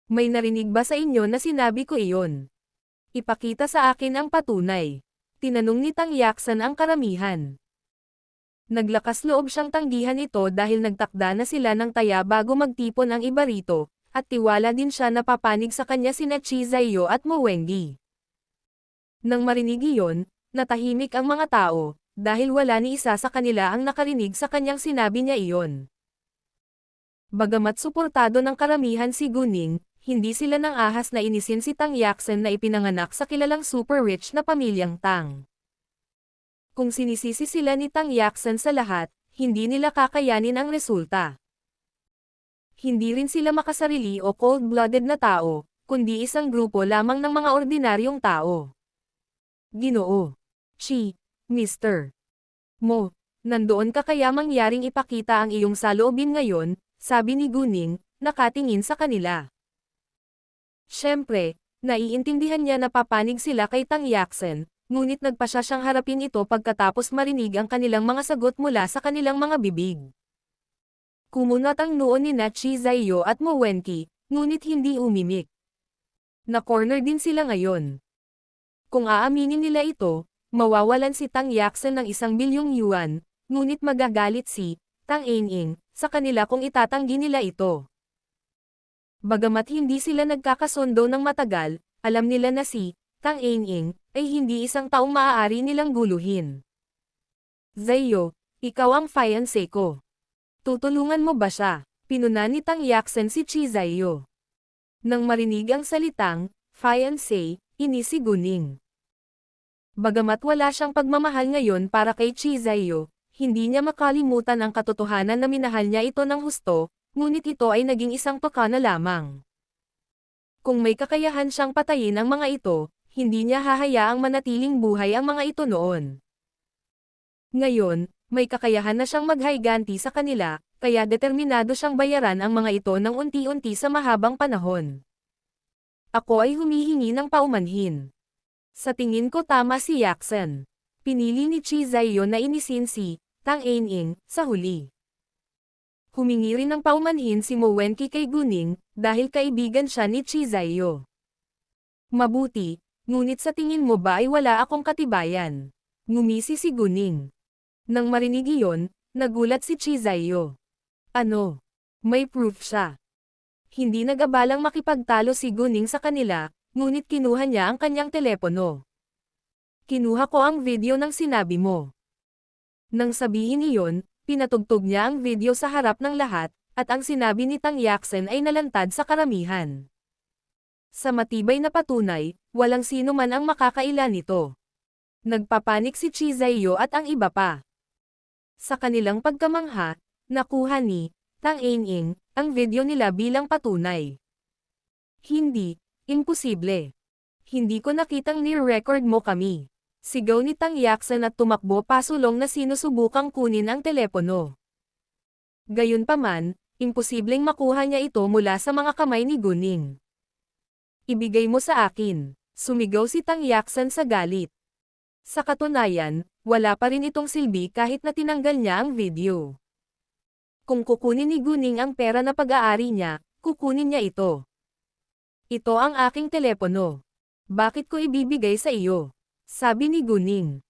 May narinig ba sa inyo na sinabi ko iyon? Ipakita sa akin ang patunay. Tinanong ni Tang Yaksan ang karamihan. Naglakas loob siyang tanggihan ito dahil nagtakda na sila ng taya bago magtipon ang iba rito, at tiwala din siya na papanig sa kanya sina Chi Zaiyo at Mo Wengi. Nang marinig iyon, natahimik ang mga tao, dahil wala ni isa sa kanila ang nakarinig sa kanyang sinabi niya iyon. Bagamat suportado ng karamihan si Guning, hindi sila nang ahas na inisin si Tang Yaksan na ipinanganak sa kilalang super rich na pamilyang Tang. Kung sinisisi sila ni Tang Yaksan sa lahat, hindi nila kakayanin ang resulta. Hindi rin sila makasarili o cold-blooded na tao, kundi isang grupo lamang ng mga ordinaryong tao. Ginoo. Chi, Mr. Mo, nandoon ka kaya mangyaring ipakita ang iyong saloobin ngayon, sabi ni Guning, nakatingin sa kanila. Siyempre, naiintindihan niya na papanig sila kay Tang Yaksan, ngunit nagpasya siyang harapin ito pagkatapos marinig ang kanilang mga sagot mula sa kanilang mga bibig. Kumunat ang noo ni Chi Zaiyo at Mo Wenki, ngunit hindi umimik. Na-corner din sila ngayon. Kung aaminin nila ito, mawawalan si Tang Yaksan ng 1 bilyong yuan, ngunit magagalit si Tang Aing sa kanila kung itatanggi nila ito. Bagamat hindi sila nagkakasundo ng matagal, alam nila na si Tang Aing ay hindi isang taong maaari nilang guluhin. Zaiyo, ikaw ang fiancé ko. Tutulungan mo ba siya? Pinuna ni Tang Yaksan si Chi Zaiyo. Nang marinig ang salitang fiancé, inisi Guning. Bagamat wala siyang pagmamahal ngayon para kay Chi Zaiyo, hindi niya makalimutan ang katotohanan na minahal niya ito ng husto, ngunit ito ay naging isang pakana lamang. Kung may kakayahan siyang patayin ang mga ito, hindi niya hahayaang manatiling buhay ang mga ito noon. Ngayon, may kakayahan na siyang maghayganti sa kanila, kaya determinado siyang bayaran ang mga ito ng unti-unti sa mahabang panahon. Ako ay humihingi ng paumanhin. Sa tingin ko tama si Yaksan. Pinili ni Chi Zaiyo na inisin si Tang Aing sa huli. Humingi rin ng paumanhin si Mo Wenki kay Guning, dahil kaibigan siya ni Chi Zaiyo. Mabuti, ngunit sa tingin mo ba ay wala akong katibayan? Ngumisi si Guning. Nang marinig iyon, nagulat si Chi Zaiyo. Ano? May proof siya. Hindi nag-abalang makipagtalo si Guning sa kanila, ngunit kinuha niya ang kanyang telepono. Kinuha ko ang video ng sinabi mo. Nang sabihin iyon, pinatugtog niya ang video sa harap ng lahat, at ang sinabi ni Tang Yaksan ay nalantad sa karamihan. Sa matibay na patunay, walang sino man ang makakaila nito. Nagpapanik si Chi Zaiyo at ang iba pa. Sa kanilang pagkamangha, nakuha ni Tang Aing ang video nila bilang patunay. Hindi, imposible. Hindi ko nakitang ni-record mo kami. Sigaw ni Tang Yaksan at tumakbo pasulong na sinusubukang kunin ang telepono. Gayunpaman, imposibleng makuha niya ito mula sa mga kamay ni Guning. Ibigay mo sa akin, sumigaw si Tang Yaksan sa galit. Sa katunayan, wala pa rin itong silbi kahit na tinanggal niya ang video. Kung kukunin ni Guning ang pera na pag-aari niya, kukunin niya ito. Ito ang aking telepono. Bakit ko ibibigay sa iyo? Sabi ni Guning.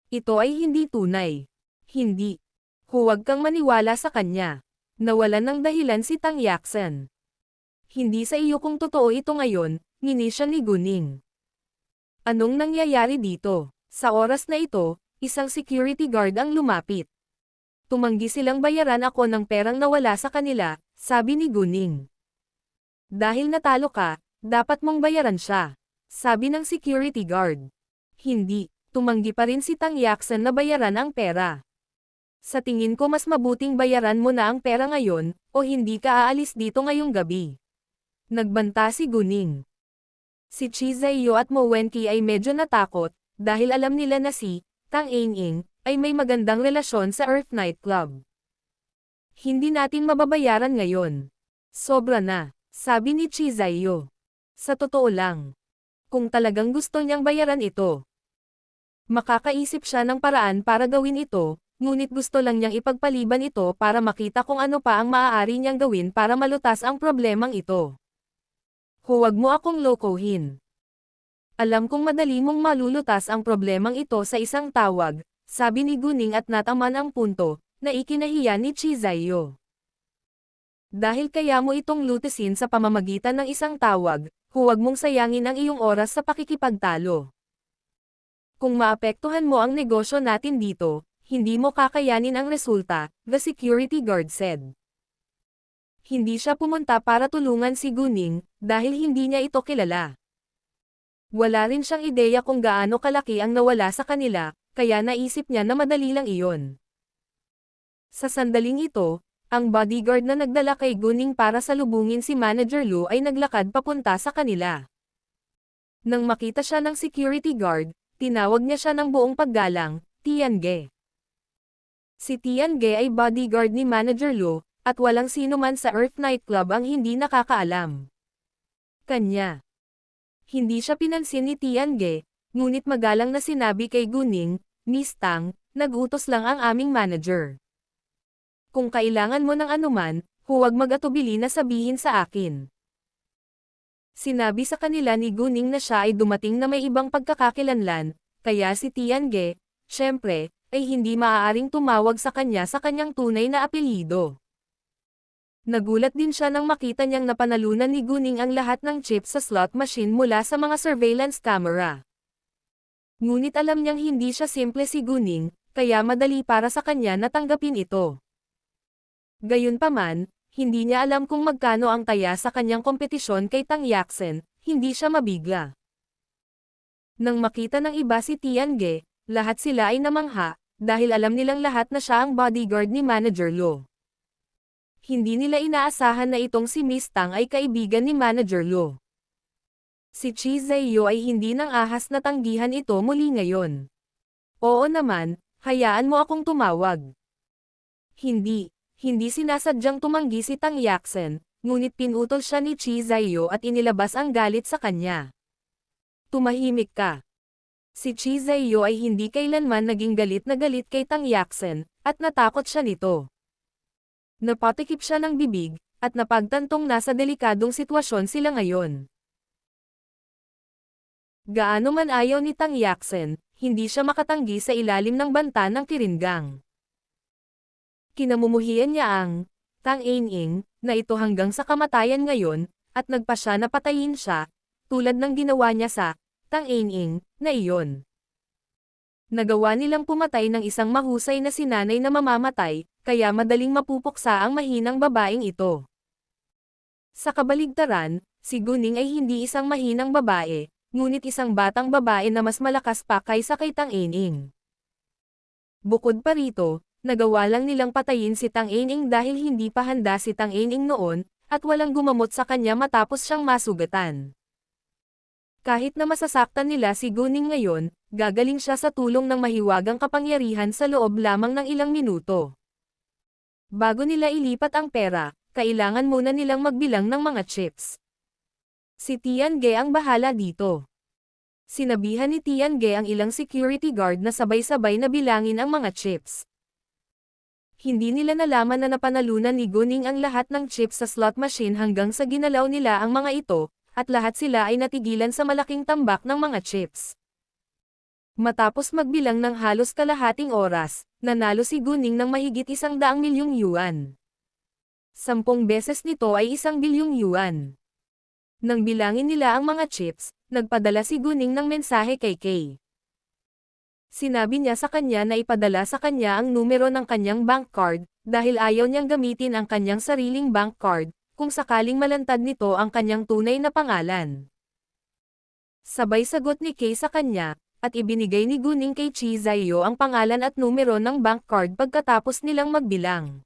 Ito ay hindi tunay. Hindi. Huwag kang maniwala sa kanya. Nawalan ng dahilan si Tang Yaksan. Hindi sa iyo kung totoo ito ngayon, ngini siya ni Guning. Anong nangyayari dito? Sa oras na ito, isang security guard ang lumapit. Tumanggi silang bayaran ako ng perang nawala sa kanila, sabi ni Guning. Dahil natalo ka, dapat mong bayaran siya, sabi ng security guard. Hindi, tumanggi pa rin si Tang Yaksan na bayaran ang pera. Sa tingin ko mas mabuting bayaran mo na ang pera ngayon, o hindi ka aalis dito ngayong gabi. Nagbanta si Guning. Si Chi Zaiyo at Mo Wenki ay medyo natakot, dahil alam nila na si Tang Aing ay may magandang relasyon sa Earth Night Club. Hindi natin mababayaran ngayon. Sobra na, sabi ni Chi Zaiyo. Sa totoo lang. Kung talagang gusto niyang bayaran ito, makakaisip siya ng paraan para gawin ito, ngunit gusto lang niyang ipagpaliban ito para makita kung ano pa ang maaari niyang gawin para malutas ang problemang ito. huwag mo akong lokohin. Alam kong madali mong malulutas ang problemang ito sa isang tawag, sabi ni Guning at nataman ang punto, na ikinahiya ni Chizayo. Dahil kaya mo itong lutisin sa pamamagitan ng isang tawag, huwag mong sayangin ang iyong oras sa pakikipagtalo. Kung maapektuhan mo ang negosyo natin dito, hindi mo kakayanin ang resulta, the security guard said. Hindi siya pumunta para tulungan si Guning, dahil hindi niya ito kilala. Wala rin siyang ideya kung gaano kalaki ang nawala sa kanila, kaya naisip niya na madali lang iyon. Sa sandaling ito, ang bodyguard na nagdala kay Guning para salubungin si Manager Lu ay naglakad papunta sa kanila. Nang makita siya ng security guard, tinawag niya siya ng buong paggalang, Tiange. Si Tiange ay bodyguard ni Manager Lu, at walang sino man sa Earth Nightclub ang hindi nakakaalam kanya. Hindi siya pinansin ni Tiange, ngunit magalang na sinabi kay Guning, Miss Tang, nag-utos lang ang aming manager. Kung kailangan mo ng anuman, huwag mag-atubili na sabihin sa akin. Sinabi sa kanila ni Guning na siya ay dumating na may ibang pagkakakilanlan, kaya si Tiange, syempre, ay hindi maaaring tumawag sa kanya sa kanyang tunay na apelyido. Nagulat din siya nang makita niyang napanalunan ni Guning ang lahat ng chips sa slot machine mula sa mga surveillance camera. Ngunit alam niyang hindi siya simple si Guning, kaya madali para sa kanya na tanggapin ito. Gayunpaman, hindi niya alam kung magkano ang taya sa kanyang kompetisyon kay Tang Yaqzhen, hindi siya mabigla. Nang makita ng iba si Tiange, lahat sila ay namangha, dahil alam nilang lahat na siya ang bodyguard ni Manager Lu. Hindi nila inaasahan na itong si Miss Tang ay kaibigan ni Manager Lu. Si Chi Zayo ay hindi nang ahas na tanggihan ito muli ngayon. Oo naman, hayaan mo akong tumawag. Hindi sinasadyang tumanggi si Tang Yaqzhen, ngunit pinutol siya ni Chi Zayo at inilabas ang galit sa kanya. Tumahimik ka. Si Chi Zayo ay hindi kailanman naging galit na galit kay Tang Yaqzhen, at natakot siya nito. Napatikip siya ng bibig, at napagtantong nasa delikadong sitwasyon sila ngayon. Gaano man ayaw ni Tang Yaqzhen, hindi siya makatanggi sa ilalim ng banta ng kiringang. Kinamumuhian niya ang Tang Ain-ing, na ito hanggang sa kamatayan ngayon, at nagpa siya na patayin siya, tulad ng ginawa niya sa Tang Ain-ing, na iyon. Nagawa nilang pumatay ng isang mahusay na sinanay na mamamatay, kaya madaling mapupuksa ang mahinang babaeng ito. Sa kabaligtaran, si Guning ay hindi isang mahinang babae, ngunit isang batang babae na mas malakas pa kaysa kay Tang Ain-ing. Bukod pa rito, nagawa lang nilang patayin si Tang Ain-ing dahil hindi pa handa si Tang Ain-ing noon, at walang gumamot sa kanya matapos siyang masugatan. Kahit na masasaktan nila si Guning ngayon, gagaling siya sa tulong ng mahiwagang kapangyarihan sa loob lamang ng ilang minuto. Bago nila ilipat ang pera, kailangan muna nilang magbilang ng mga chips. Si Tiange ang bahala dito. Sinabihan ni Tiange ang ilang security guard na sabay-sabay na bilangin ang mga chips. Hindi nila nalaman na napanalunan ni Guning ang lahat ng chips sa slot machine hanggang sa ginalaw nila ang mga ito, at lahat sila ay natigilan sa malaking tambak ng mga chips. Matapos magbilang ng halos kalahating oras, nanalo si Guning ng mahigit 100 milyong yuan. 10 beses nito ay 1 bilyong yuan. Nang bilangin nila ang mga chips, nagpadala si Guning ng mensahe kay Kay. Sinabi niya sa kanya na ipadala sa kanya ang numero ng kanyang bank card, dahil ayaw niyang gamitin ang kanyang sariling bank card, kung sakaling malantad nito ang kanyang tunay na pangalan. Sabay sagot ni Kay sa kanya, at ibinigay ni Guning kay Chi Zayo ang pangalan at numero ng bank card pagkatapos nilang magbilang.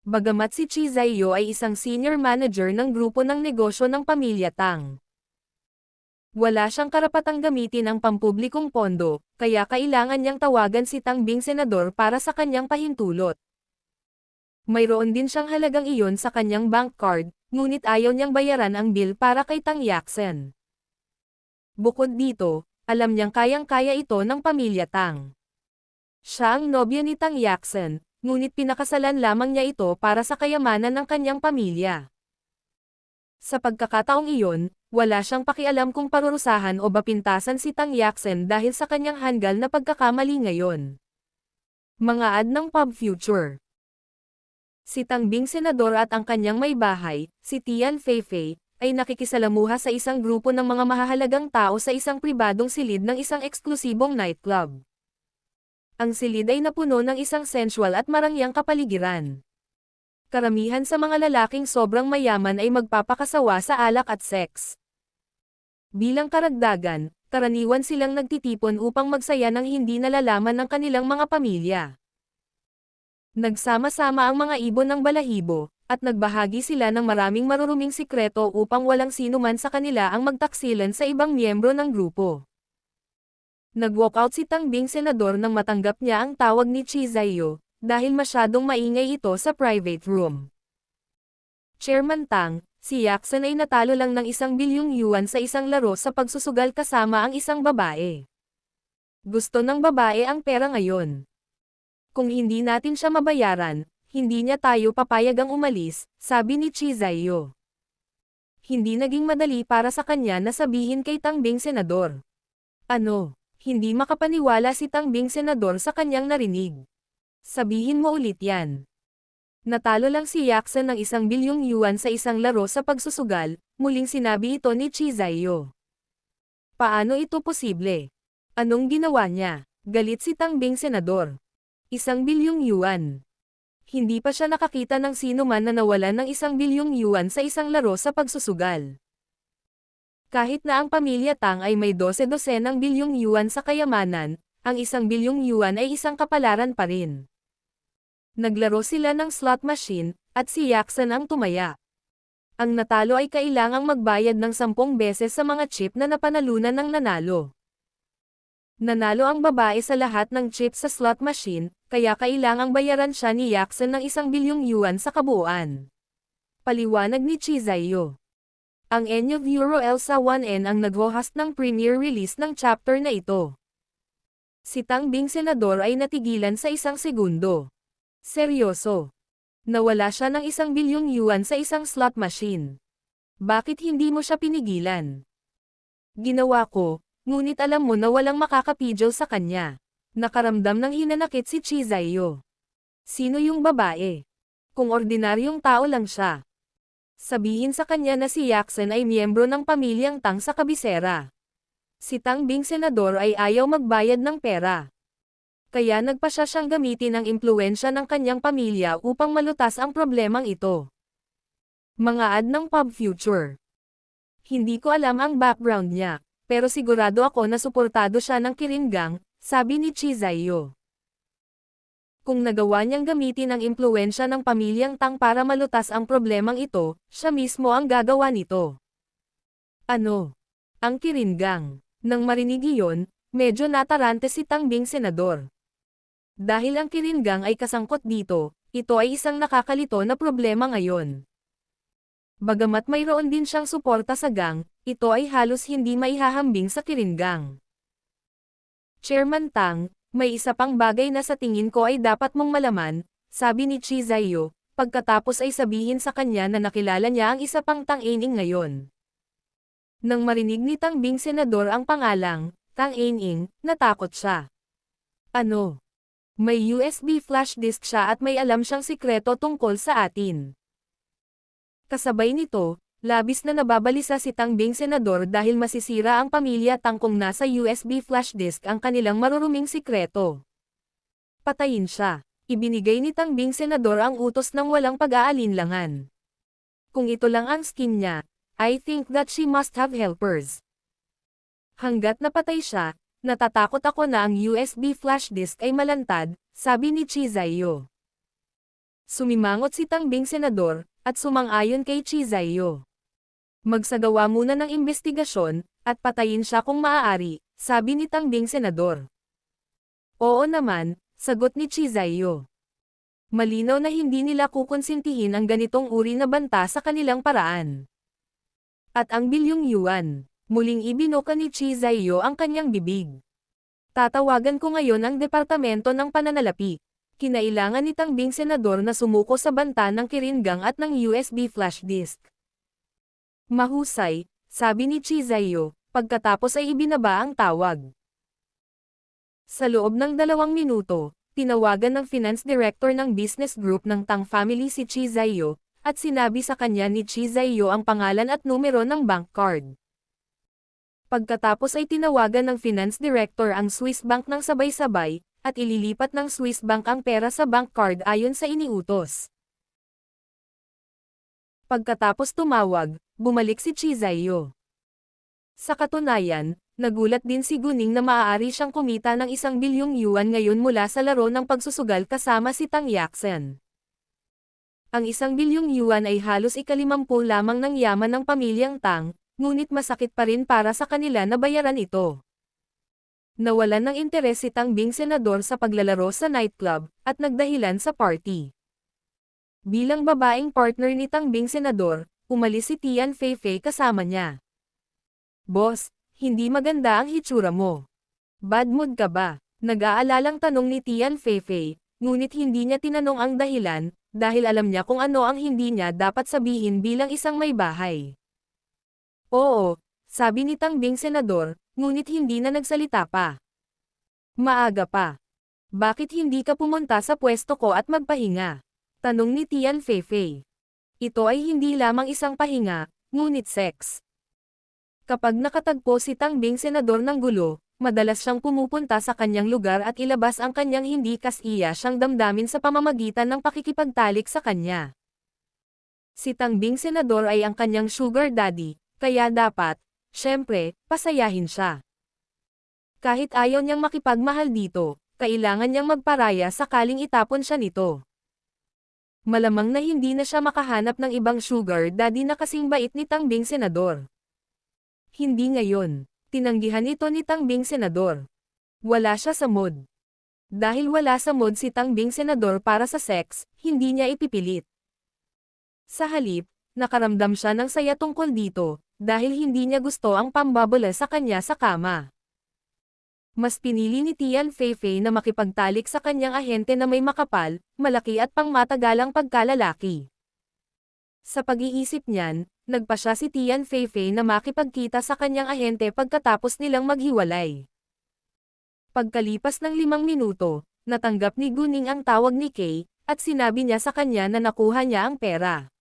Bagamat si Chi Zayo ay isang senior manager ng grupo ng negosyo ng pamilya Tang, wala siyang karapatang gamitin ang pampublikong pondo, kaya kailangan niyang tawagan si Tang Bing senador para sa kanyang pahintulot. Mayroon din siyang halagang iyon sa kanyang bank card, ngunit ayaw niyang bayaran ang bill para kay Tang Yaqzhen. Bukod dito, alam niyang kayang-kaya ito ng pamilya Tang. Siya ang nobyo ni Tang Yaqzhen, ngunit pinakasalan lamang niya ito para sa kayamanan ng kanyang pamilya. Sa pagkakataong iyon, wala siyang pakialam kung parurusahan o bapintasan si Tang Yaqzhen dahil sa kanyang hanggal na pagkakamali ngayon. Mga ad ng Pub Future. Si Tang Bing Senador at ang kanyang may bahay, si Tian Feifei, ay nakikisalamuha sa isang grupo ng mga mahahalagang tao sa isang pribadong silid ng isang eksklusibong nightclub. Ang silid ay napuno ng isang sensual at marangyang kapaligiran. Karamihan sa mga lalaking sobrang mayaman ay magpapakasawa sa alak at seks. Bilang karagdagan, karaniwan silang nagtitipon upang magsaya ng hindi nalalaman ng kanilang mga pamilya. Nagsama-sama ang mga ibon ng balahibo, at nagbahagi sila ng maraming maruruming sikreto upang walang sino man sa kanila ang magtaksilan sa ibang miyembro ng grupo. Nag-walkout si Tang Bing Senador nang matanggap niya ang tawag ni Chi Zaiyo, dahil masyadong maingay ito sa private room. Chairman Tang, si Yaqzhen ay natalo lang ng 1 bilyong yuan sa isang laro sa pagsusugal kasama ang isang babae. Gusto ng babae ang pera ngayon. Kung hindi natin siya mabayaran, hindi niya tayo papayagang umalis, sabi ni Chi Zaiyo. Hindi naging madali para sa kanya na sabihin kay Tang Bing Senador. Ano? Hindi makapaniwala si Tang Bing Senador sa kanyang narinig. Sabihin mo ulit yan. Natalo lang si Yaqzhen ng 1 bilyong yuan sa isang laro sa pagsusugal, muling sinabi ito ni Chi Zaiyo. Paano ito posible? Anong ginawa niya? Galit si Tang Bing Senador. 1 bilyong yuan. Hindi pa siya nakakita ng sino man na nawalan ng 1 bilyong yuan sa isang laro sa pagsusugal. Kahit na ang pamilya Tang ay may 12-dosenang bilyong yuan sa kayamanan, ang 1 bilyong yuan ay isang kapalaran pa rin. Naglaro sila ng slot machine, at si Yaqzhen ang tumaya. Ang natalo ay kailangang magbayad ng 10 beses sa mga chip na napanalunan ng nanalo. Nanalo ang babae sa lahat ng chips sa slot machine, kaya kailangang bayaran siya ni Yaqzhen ng 1 bilyong yuan sa kabuuan. Paliwanag ni Chi Zaiyo. Ang Enyo Euro Elsa 1N ang nag-host ng premiere release ng chapter na ito. Si Tang Bing Senador ay natigilan sa 1 segundo. Seryoso. Nawala siya ng 1 bilyong yuan sa isang slot machine. Bakit hindi mo siya pinigilan? Ginawa ko, ngunit alam mo na walang makakapidyo sa kanya. Nakaramdam ng hinanakit si Chi Zaiyo. Sino yung babae? Kung ordinaryong tao lang siya. Sabihin sa kanya na si Yaqzhen ay miyembro ng pamilyang Tang sa kabisera. Si Tang Bing Senador ay ayaw magbayad ng pera. Kaya nagpasya siyang gamitin ang impluwensya ng kanyang pamilya upang malutas ang problemang ito. Mga ad ng Pub Future. Hindi ko alam ang background niya, pero sigurado ako na suportado siya ng Kirin Gang, sabi ni Chi Zaiyo. Kung nagawa niyang gamitin ang impluwensya ng pamilyang Tang para malutas ang problemang ito, siya mismo ang gagawa nito. Ano? Ang Kirin Gang. Nang marinig iyon, medyo natarante si Tang Bing Senador. Dahil ang Kirin Gang ay kasangkot dito, ito ay isang nakakalito na problema ngayon. Bagamat mayroon din siyang suporta sa gang, ito ay halos hindi maihahambing sa Kirin Gang. Chairman Tang, may isa pang bagay na sa tingin ko ay dapat mong malaman, sabi ni Chi Zaiyo, pagkatapos ay sabihin sa kanya na nakilala niya ang isa pang Tang Aining ngayon. Nang marinig ni Tang Bing Senador ang pangalang, Tang Aining, natakot siya. Ano? May USB flash disk siya at may alam siyang sikreto tungkol sa atin. Kasabay nito, labis na nababalisa si Tang Bing Senador dahil masisira ang pamilya Tang kung nasa USB flash disk ang kanilang maruruming sikreto. Patayin siya. Ibinigay ni Tang Bing Senador ang utos ng walang pag-aalinlangan. Kung ito lang ang skin niya, I think that she must have helpers. Hanggat napatay siya, natatakot ako na ang USB flash disk ay malantad, sabi ni Chi Zaiyo. Sumimangot si Tang Bing Senador, at sumang-ayon kay Chi Zaiyo. Magsagawa muna ng investigasyon, at patayin siya kung maaari, sabi ni Tang Bing Senador. Oo naman, sagot ni Chi Zaiyo. Malinaw na hindi nila kukonsintihin ang ganitong uri na banta sa kanilang paraan. At ang bilyong yuan. Muling ibinuka ni Chi Zaiyo ang kanyang bibig. Tatawagan ko ngayon ang Departamento ng Pananalapi. Kinailangan ni Tang Bing Senador na sumuko sa banta ng Kirin Gang at ng USB flash disk. Mahusay, sabi ni Chizayo, pagkatapos ay ibinaba ang tawag. Sa loob ng 2 minuto, tinawagan ng finance director ng business group ng Tang family si Chizayo, at sinabi sa kanya ni Chizayo ang pangalan at numero ng bank card. Pagkatapos ay tinawagan ng finance director ang Swiss Bank ng sabay-sabay, at ililipat ng Swiss Bank ang pera sa bank card ayon sa iniutos. Pagkatapos tumawag, bumalik si Chizayo. Sa katunayan, nagulat din si Guning na maaari siyang kumita ng 1 bilyong yuan ngayon mula sa laro ng pagsusugal kasama si Tang Yacsen. Ang 1 bilyong yuan ay halos ika-50 lamang ng yaman ng pamilyang Tang, ngunit masakit pa rin para sa kanila na bayaran ito. Nawalan ng interes si Tang Bing senador sa paglalaro sa nightclub, at nagdahilan sa party. Bilang babaeng partner ni Tang Bing senador, umalis si Tian Feifei kasama niya. Boss, hindi maganda ang hitsura mo. Bad mood ka ba? Nag-aalalang tanong ni Tian Feifei, ngunit hindi niya tinanong ang dahilan, dahil alam niya kung ano ang hindi niya dapat sabihin bilang isang may bahay. Oo, sabi ni Tang Bing senador, ngunit hindi na nagsalita pa. Maaga pa. Bakit hindi ka pumunta sa pwesto ko at magpahinga? Tanong ni Tian Feifei. Ito ay hindi lamang isang pahinga, ngunit sex. Kapag nakatagpo si Tang Bing senador ng gulo, madalas siyang pumupunta sa kanyang lugar at ilabas ang kanyang hindi kasiya siyang damdamin sa pamamagitan ng pakikipagtalik sa kanya. Si Tang Bing senador ay ang kanyang sugar daddy, kaya dapat, syempre, pasayahin siya. Kahit ayaw niyang makipagmahal dito, kailangan niyang magparaya sakaling itapon siya nito. Malamang na hindi na siya makahanap ng ibang sugar daddy na kasing bait ni Tang Bing senador. Hindi ngayon. Tinanggihan ito ni Tang Bing senador. Wala siya sa mood. Dahil wala sa mood si Tang Bing senador para sa sex, hindi niya ipipilit. Sa halip, nakaramdam siya ng saya tungkol dito, dahil hindi niya gusto ang pambabola sa kanya sa kama. Mas pinili ni Tian Feifei na makipagtalik sa kanyang ahente na may makapal, malaki at pangmatagalang pagkalalaki. Sa pag-iisip niyan, nagpa siya si Tian Feifei na makipagkita sa kanyang ahente pagkatapos nilang maghiwalay. Pagkalipas ng 5 minuto, natanggap ni Guning ang tawag ni Kay, at sinabi niya sa kanya na nakuha niya ang pera.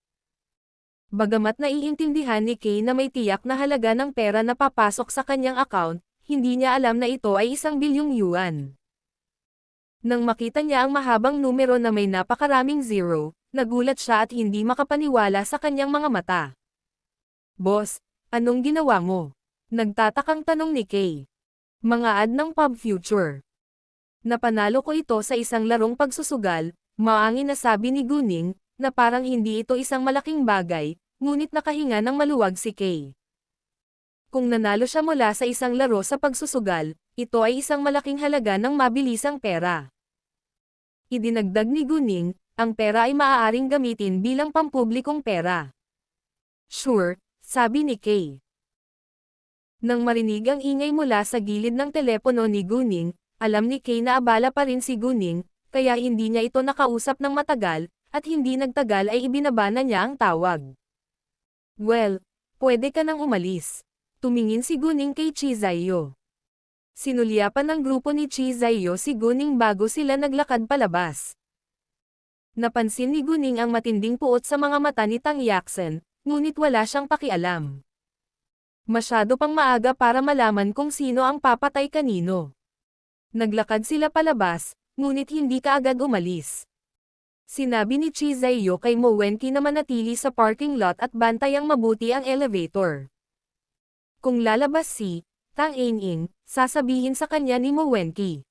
Bagamat naiintindihan ni Kay na may tiyak na halaga ng pera na papasok sa kanyang account, hindi niya alam na ito ay 1 bilyong yuan. Nang makita niya ang mahabang numero na may napakaraming zero, nagulat siya at hindi makapaniwala sa kanyang mga mata. Boss, anong ginawa mo? Nagtatakang tanong ni Kay. Mga ad ng Pub Future. Napanalo ko ito sa isang larong pagsusugal, maangin na sabi ni Guning, na parang hindi ito isang malaking bagay, ngunit nakahinga ng maluwag si Kay. Kung nanalo siya mula sa isang laro sa pagsusugal, ito ay isang malaking halaga ng mabilisang pera. Idinagdag ni Guning, ang pera ay maaaring gamitin bilang pampublikong pera. Sure, sabi ni Kay. Nang marinig ang ingay mula sa gilid ng telepono ni Guning, alam ni Kay na abala pa rin si Guning, kaya hindi niya ito nakausap ng matagal, at hindi nagtagal ay ibinaba na niya ang tawag. Well, pwede ka nang umalis. Tumingin si Guning kay Chizayo. Sinulyapan ng grupo ni Chizayo si Guning bago sila naglakad palabas. Napansin ni Guning ang matinding puot sa mga mata ni Tang Yacsen, ngunit wala siyang pakialam. Masyado pang maaga para malaman kung sino ang papatay kanino. Naglakad sila palabas, ngunit hindi kaagad umalis. Sinabi ni Chizayo kay Mo Wenqi na manatili sa parking lot at bantayang mabuti ang elevator. Kung lalabas si Tang Aning, sasabihin sa kanya ni Mo Wenqi.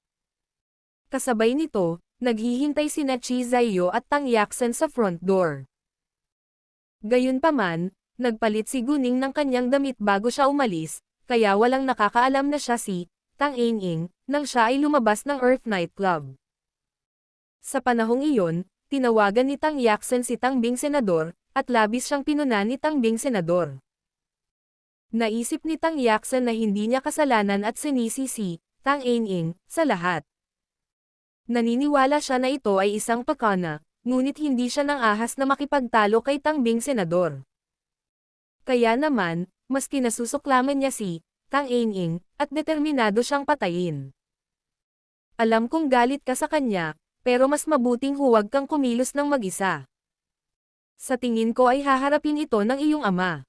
Kasabay nito, naghihintay sina Chizayo at Tang Yacsen sa front door. Gayunpaman, nagpalit si Guning ng kanyang damit bago siya umalis, kaya walang nakakaalam na siya si Tang Aning, nang siya ay lumabas ng Earth Nightclub. Sa panahong iyon, tinawagan ni Tang Yacsen si Tang Bing senador, at labis siyang pinuna ni Tang Bing senador. Naisip ni Tang Yacsen na hindi niya kasalanan at sinisi si Tang Aning sa lahat. Naniniwala siya na ito ay isang pakana, ngunit hindi siya nang ahas na makipagtalo kay Tang Bing senador. Kaya naman, mas kinasusuklaman niya si Tang Ining, at determinado siyang patayin. Alam kong galit ka sa kanya, pero mas mabuting huwag kang kumilos ng mag-isa. Sa tingin ko ay haharapin ito ng iyong ama.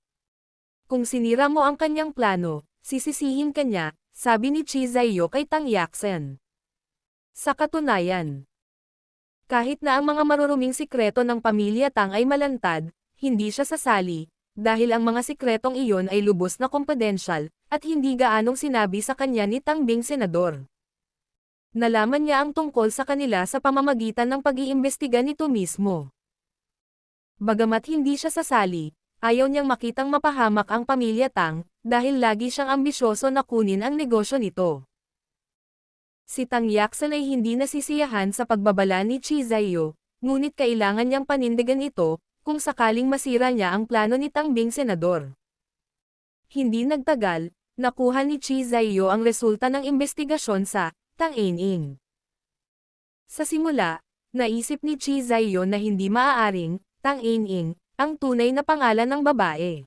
Kung sinira mo ang kanyang plano, sisisihin ka niya, sabi ni Chi Zaiyo kay Tang Yaqzhen. Sa katunayan, kahit na ang mga maruruming sikreto ng pamilya Tang ay malantad, hindi siya sasali, dahil ang mga sikretong iyon ay lubos na kumpidensyal, at hindi gaanong sinabi sa kanya ni Tang Bing Senador. Nalaman niya ang tungkol sa kanila sa pamamagitan ng pag-iimbestiga nito mismo. Bagamat hindi siya sasali, ayaw niyang makitang mapahamak ang pamilya Tang, dahil lagi siyang ambisyoso na kunin ang negosyo nito. Si Tang Yaqzhen ay hindi nasisiyahan sa pagbabala ni Chi Zaiyo, ngunit kailangan niyang panindigan ito, kung sakaling masira niya ang plano ni Tang Bing Senador. Hindi nagtagal, nakuha ni Chi Zaiyo ang resulta ng investigasyon sa Tang Ining. Sa simula, naisip ni Chi Zaiyo na hindi maaaring Tang Ining ang tunay na pangalan ng babae.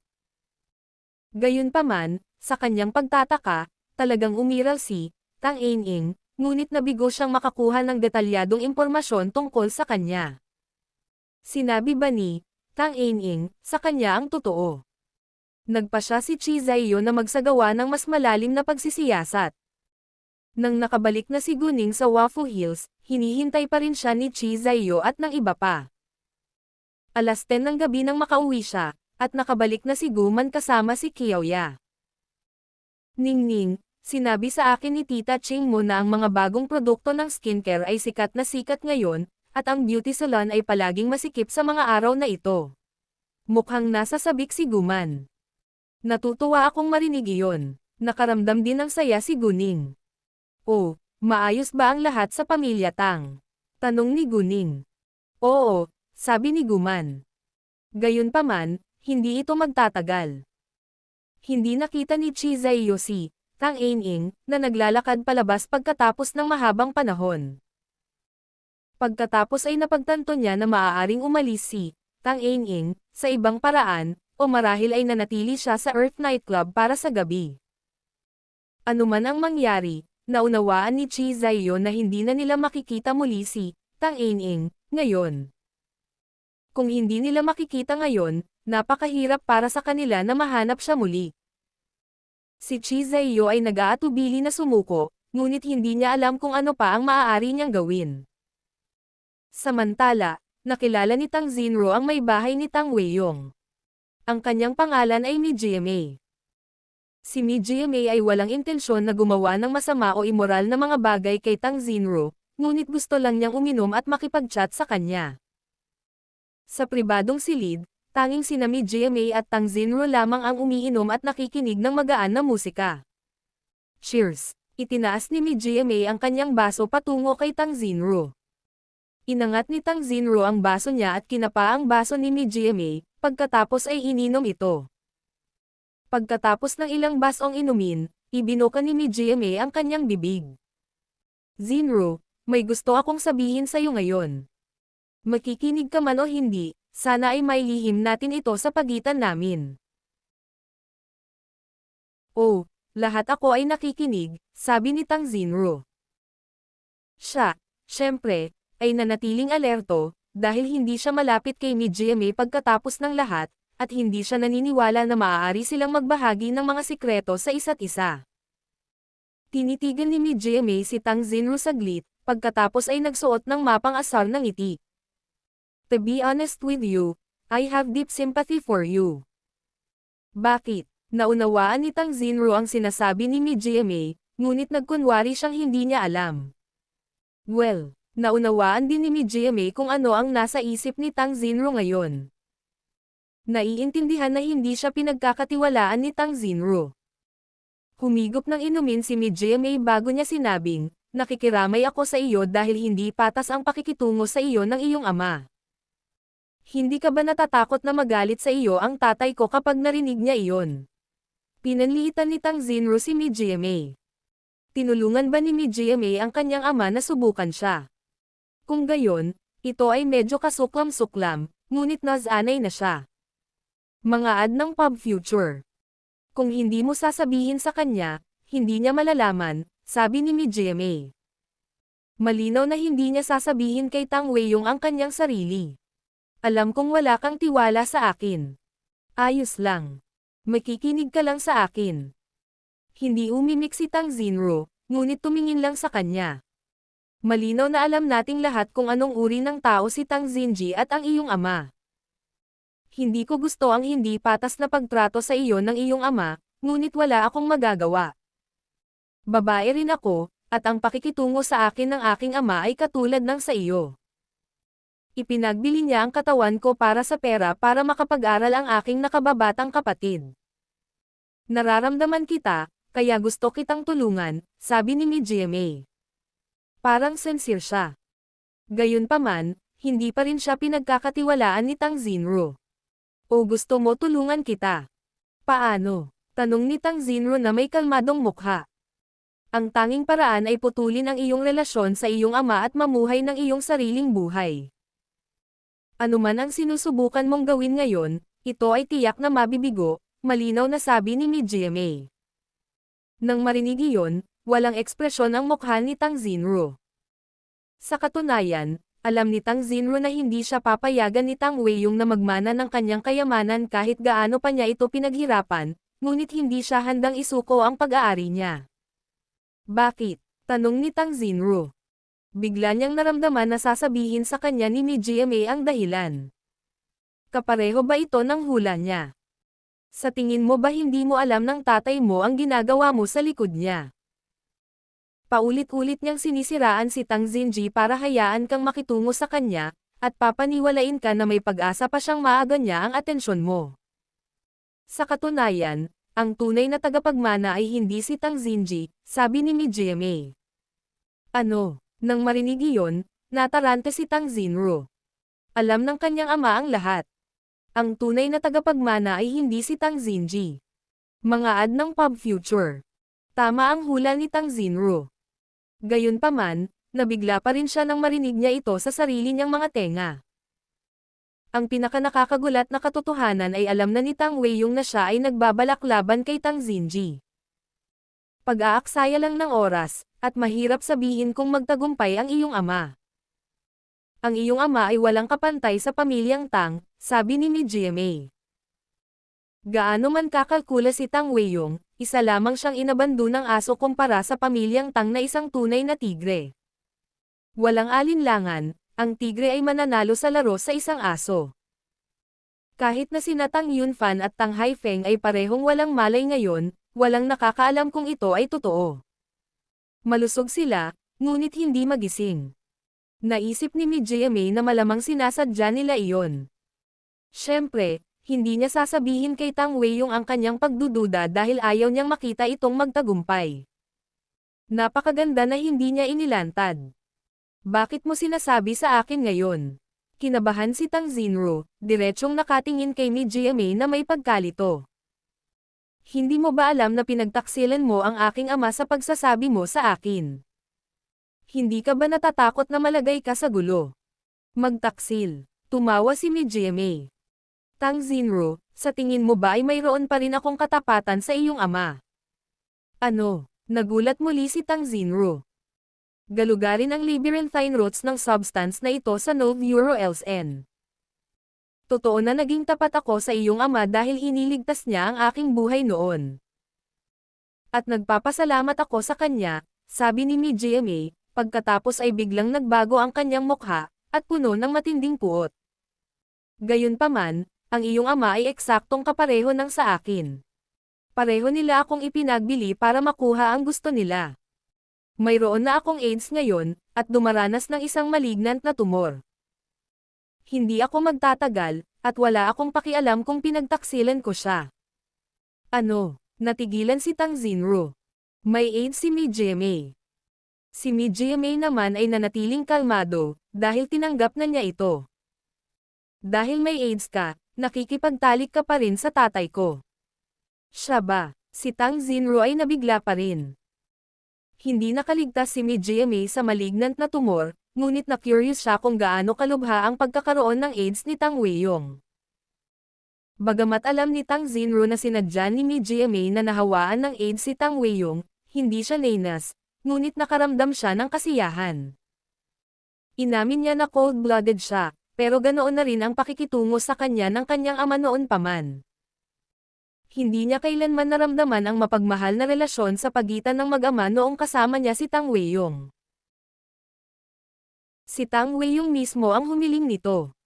Gayunpaman, sa kanyang pagtataka, talagang umiral si Tang Ining, ngunit nabigo siyang makakuha ng detalyadong impormasyon tungkol sa kanya. Sinabi ba ni Tang Ining sa kanya ang totoo? Nagpa siya si Chi Zaiyo na magsagawa ng mas malalim na pagsisiyasat. Nang nakabalik na si Guning sa Wafu Hills, hinihintay pa rin siya ni Chi Zaiyo at ng iba pa. Alas 10 ng gabi nang makauwi siya, at nakabalik na si Guman kasama si Qiaoya. Ningning, sinabi sa akin ni Tita Ching mo na ang mga bagong produkto ng skincare ay sikat na sikat ngayon, at ang beauty salon ay palaging masikip sa mga araw na ito. Mukhang nasasabik si Guman. Natutuwa akong marinig iyon. Nakaramdam din ng saya si Guning. Oh, maayos ba ang lahat sa pamilya Tang? Tanong ni Guning. Oo, sabi ni Guman. Gayunpaman, hindi ito magtatagal. Hindi nakita ni Chi Zaiyo si Tang Ining na naglalakad palabas pagkatapos ng mahabang panahon. Pagkatapos ay napagtanto niya na maaaring umalis si Tang Ining sa ibang paraan, o marahil ay nanatili siya sa Earth Nightclub para sa gabi. Anuman ang mangyari, naunawaan ni Chi Zaiyo na hindi na nila makikita muli si Tang Ining ngayon. Kung hindi nila makikita ngayon, napakahirap para sa kanila na mahanap siya muli. Si Chi Zaiyo ay nag-aatubili na sumuko, ngunit hindi niya alam kung ano pa ang maaari niyang gawin. Samantala, nakilala ni Tang Xinru ang may bahay ni Tang Weiyong. Ang kanyang pangalan ay Mi GMA. Si Mi GMA ay walang intensyon na gumawa ng masama o immoral na mga bagay kay Tang Xinru, ngunit gusto lang niyang uminom at makipag-chat sa kanya. Sa pribadong silid, tanging sina Mi GMA at Tang Xinru lamang ang umiinom at nakikinig ng magaan na musika. Cheers! Itinaas ni Mi GMA ang kanyang baso patungo kay Tang Xinru. Inangat ni Tang Xinru ang baso niya at kinapa ang baso ni Mi GMA, pagkatapos ay ininom ito. Pagkatapos ng ilang basong inumin, ibinuka ni Mi GMA ang kanyang bibig. Xinru, may gusto akong sabihin sa iyo ngayon. Makikinig ka man o hindi, sana ay mailihim natin ito sa pagitan namin. Oh, lahat ako ay nakikinig, sabi ni Tang Xinru. Siya, syempre, ay nanatiling alerto, dahil hindi siya malapit kay Mi GMA pagkatapos ng lahat, at hindi siya naniniwala na maaari silang magbahagi ng mga sikreto sa isa't isa. Tinitigan ni Mi GMA si Tang Xinru saglit, pagkatapos ay nagsuot ng mapang asar ng ngiti. To be honest with you, I have deep sympathy for you. Bakit? Naunawaan ni Tang Xinru ang sinasabi ni Mi GMA, ngunit nagkunwari siyang hindi niya alam. Well, naunawaan din ni Mi GMA kung ano ang nasa isip ni Tang Xinru ngayon. Naiintindihan na hindi siya pinagkakatiwalaan ni Tang Xinru. Humigop ng inumin si Mi GMA bago niya sinabing, nakikiramay ako sa iyo dahil hindi patas ang pakikitungo sa iyo ng iyong ama. Hindi ka ba natatakot na magalit sa iyo ang tatay ko kapag narinig niya iyon? Pinanliitan ni Tang Xinru si Mi GMA. Tinulungan ba ni Mi GMA ang kanyang ama na subukan siya? Kung gayon, ito ay medyo kasuklam-suklam, ngunit nasanay na siya. Mga ad ng pub future. Kung hindi mo sasabihin sa kanya, hindi niya malalaman, sabi ni GMA. Malinaw na hindi niya sasabihin kay Tang Weiyong ang kanyang sarili. Alam kong wala kang tiwala sa akin. Ayos lang. Makikinig ka lang sa akin. Hindi umimik si Tang Xinru, ngunit tumingin lang sa kanya. Malinaw na alam nating lahat kung anong uri ng tao si Tang Xinji at ang iyong ama. Hindi ko gusto ang hindi patas na pagtrato sa iyo ng iyong ama, ngunit wala akong magagawa. Babae rin ako, at ang pakikitungo sa akin ng aking ama ay katulad ng sa iyo. Ipinagbili niya ang katawan ko para sa pera para makapag-aral ang aking nakababatang kapatid. Nararamdaman kita, kaya gusto kitang tulungan, sabi ni GMA. Parang sincere siya. Gayunpaman, hindi pa rin siya pinagkakatiwalaan ni Tang Xinru. O gusto mo tulungan kita? Paano? Tanong ni Tang Xinru na may kalmadong mukha. Ang tanging paraan ay putulin ang iyong relasyon sa iyong ama at mamuhay ng iyong sariling buhay. Ano man ang sinusubukan mong gawin ngayon, ito ay tiyak na mabibigo, malinaw na sabi ni GMA. Nang marinig iyon, walang ekspresyon ang mukha ni Tang Xinru. Sa katunayan, alam ni Tang Xinru na hindi siya papayagan ni Tang Weiyong na magmana ng kanyang kayamanan kahit gaano pa niya ito pinaghirapan, ngunit hindi siya handang isuko ang pag-aari niya. Bakit? Tanong ni Tang Xinru. Bigla niyang naramdaman na sasabihin sa kanya ni GMA ang dahilan. Kapareho ba ito ng hula niya? Sa tingin mo ba hindi mo alam ng tatay mo ang ginagawa mo sa likod niya? Paulit-ulit niyang sinisiraan si Tang Xinji para hayaan kang makitungo sa kanya, at papaniwalain ka na may pag-asa pa siyang maaganya ang atensyon mo. Sa katunayan, ang tunay na tagapagmana ay hindi si Tang Xinji, sabi ni GMA. Ano? Nang marinig iyon, natarante si Tang Xinru. Alam ng kanyang ama ang lahat. Ang tunay na tagapagmana ay hindi si Tang Xinji. Mga ad ng pub future. Tama ang hula ni Tang Xinru. Gayunpaman, nabigla pa rin siya nang marinig niya ito sa sarili niyang mga tenga. Ang pinakanakakagulat na katotohanan ay alam na ni Tang Weiyong na siya ay nagbabalak laban kay Tang Xinji. Pag-aaksaya lang ng oras, at mahirap sabihin kung magtagumpay ang iyong ama. Ang iyong ama ay walang kapantay sa pamilyang Tang, sabi ni GMA. Gaano man kakalkula si Tang Weiyong, isa lamang siyang inabando ng aso kumpara sa pamilyang Tang na isang tunay na tigre. Walang alinlangan, ang tigre ay mananalo sa laro sa isang aso. Kahit na sina Tang Yunfan at Tang Haifeng ay parehong walang malay ngayon, walang nakakaalam kung ito ay totoo. Malusog sila, ngunit hindi magising. Naisip ni GMA na malamang sinasadya nila iyon. Siyempre, hindi niya sasabihin kay Tang Weiyong ang kanyang pagdududa dahil ayaw niyang makita itong magtagumpay. Napakaganda na hindi niya inilantad. Bakit mo sinasabi sa akin ngayon? Kinabahan si Tang Xinru, diretsyong nakatingin kay GMA na may pagkalito. Hindi mo ba alam na pinagtaksilan mo ang aking ama sa pagsasabi mo sa akin? Hindi ka ba natatakot na malagay ka sa gulo? Magtaksil. Tumawa si GMA. Tang Xinru, sa tingin mo ba ay mayroon pa rin akong katapatan sa iyong ama? Ano? Nagulat muli si Tang Xinru. Galugarin ang labyrinthine roots ng substance na ito sa Nove Euro LSN. Totoo na naging tapat ako sa iyong ama dahil iniligtas niya ang aking buhay noon. At nagpapasalamat ako sa kanya, sabi ni GMA, pagkatapos ay biglang nagbago ang kanyang mukha, at puno ng matinding puot. Gayunpaman, ang iyong ama ay eksaktong kapareho ng sa akin. Pareho nila akong ipinagbili para makuha ang gusto nila. Mayroon na akong AIDS ngayon, at dumaranas ng isang malignant na tumor. Hindi ako magtatagal, at wala akong pakialam kung pinagtaksilan ko siya. Ano? Natigilan si Tang Xinru. May AIDS si GMA. Si GMA naman ay nanatiling kalmado, dahil tinanggap na niya ito. Dahil may AIDS ka, nakikipagtalik ka pa rin sa tatay ko. Siya ba? Si Tang Xinru ay nabigla pa rin. Hindi nakaligtas si GMA sa malignant na tumor, ngunit na-curious siya kung gaano kalubha ang pagkakaroon ng AIDS ni Tang Weiyong. Bagamat alam ni Tang Xinru na sinadya ni Mi GMA na nahawaan ng AIDS si Tang Weiyong, hindi siya nainas, ngunit nakaramdam siya ng kasiyahan. Inamin niya na cold-blooded siya, pero ganoon na rin ang pakikitungo sa kanya ng kanyang ama noon pa man. Hindi niya kailanman naramdaman ang mapagmahal na relasyon sa pagitan ng mag-ama noong kasama niya si Tang Weiyong. Si Tang Weiyong mismo ang humiling nito.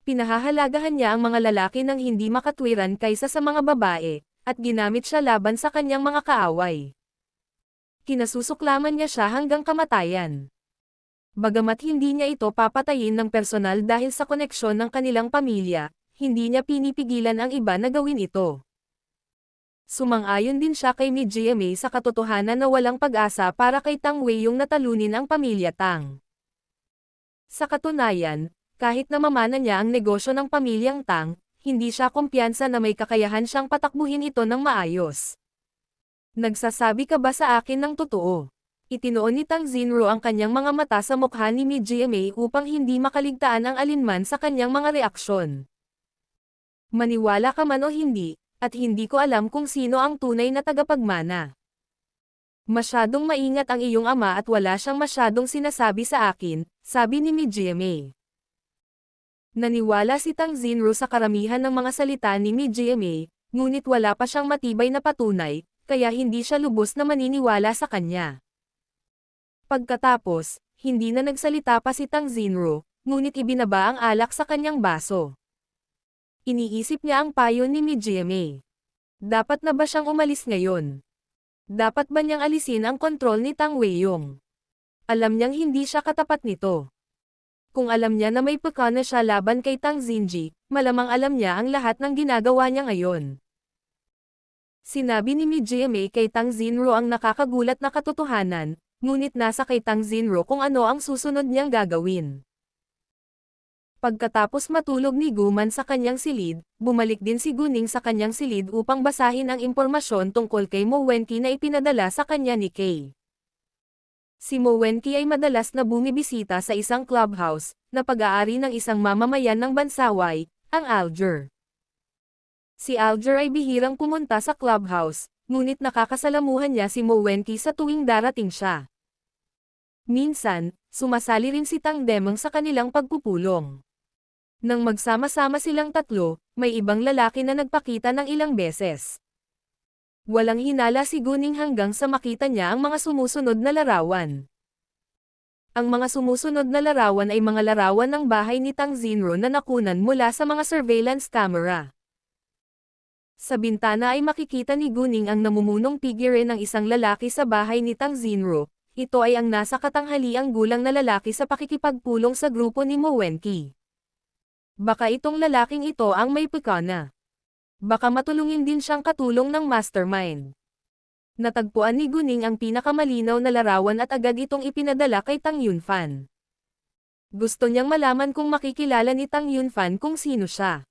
Pinahahalagahan niya ang mga lalaki ng hindi makatwiran kaysa sa mga babae, at ginamit siya laban sa kanyang mga kaaway. Kinasusuklaman niya siya hanggang kamatayan. Bagamat hindi niya ito papatayin ng personal dahil sa koneksyon ng kanilang pamilya, hindi niya pinipigilan ang iba na gawin ito. Sumang-ayon din siya kay Mi GMA sa katotohanan na walang pag-asa para kay Tang Weiyong na talunin ang pamilya Tang. Sa katunayan, kahit na mamana niya ang negosyo ng pamilyang Tang, hindi siya kumpiyansa na may kakayahan siyang patakbuhin ito ng maayos. Nagsasabi ka ba sa akin ng totoo? Itinuon ni Tang Xinru ang kanyang mga mata sa mukha ni Mi GMA upang hindi makaligtaan ang alinman sa kanyang mga reaksyon. Maniwala ka man o hindi, at hindi ko alam kung sino ang tunay na tagapagmana. Masyadong maingat ang iyong ama at wala siyang masyadong sinasabi sa akin, sabi ni Mi GMA. Naniwala si Tang Xinru sa karamihan ng mga salita ni Mi GMA, ngunit wala pa siyang matibay na patunay, kaya hindi siya lubos na maniniwala sa kanya. Pagkatapos, hindi na nagsalita pa si Tang Xinru, ngunit ibinaba ang alak sa kanyang baso. Iniisip niya ang payo ni Mi GMA. Dapat na ba siyang umalis ngayon? Dapat ba niyang alisin ang kontrol ni Tang Weiyong? Alam niyang hindi siya katapat nito. Kung alam niya na may peka na siya laban kay Tang Xinji, malamang alam niya ang lahat ng ginagawa niya ngayon. Sinabi ni Mi GMA kay Tang Xinru ang nakakagulat na katotohanan, ngunit nasa kay Tang Xinru kung ano ang susunod niyang gagawin. Pagkatapos matulog ni Guman sa kanyang silid, bumalik din si Guning sa kanyang silid upang basahin ang impormasyon tungkol kay Mo Wenqi na ipinadala sa kanya ni Kay. Si Mo Wenqi ay madalas na bumibisita sa isang clubhouse, na pag-aari ng isang mamamayan ng Bansaway, ang Alger. Si Alger ay bihirang pumunta sa clubhouse, ngunit nakakasalamuhan niya si Mo Wenqi sa tuwing darating siya. Minsan, sumasali rin si Tang Demang sa kanilang pagpupulong. Nang magsama-sama silang tatlo, may ibang lalaki na nagpakita ng ilang beses. Walang hinala si Guning hanggang sa makita niya ang mga sumusunod na larawan. Ang mga sumusunod na larawan ay mga larawan ng bahay ni Tang Xinru na nakunan mula sa mga surveillance camera. Sa bintana ay makikita ni Guning ang namumunong figure ng isang lalaki sa bahay ni Tang Xinru. Ito ay ang nasa katanghaliang gulang na lalaki sa pakikipagpulong sa grupo ni Mo Wenqi. Baka itong lalaking ito ang may pekana. Baka matulungin din siyang katulong ng mastermind. Natagpuan ni Guning ang pinakamalinaw na larawan at agad itong ipinadala kay Tang Yunfan. Gusto niyang malaman kung makikilala ni Tang Yunfan kung sino siya.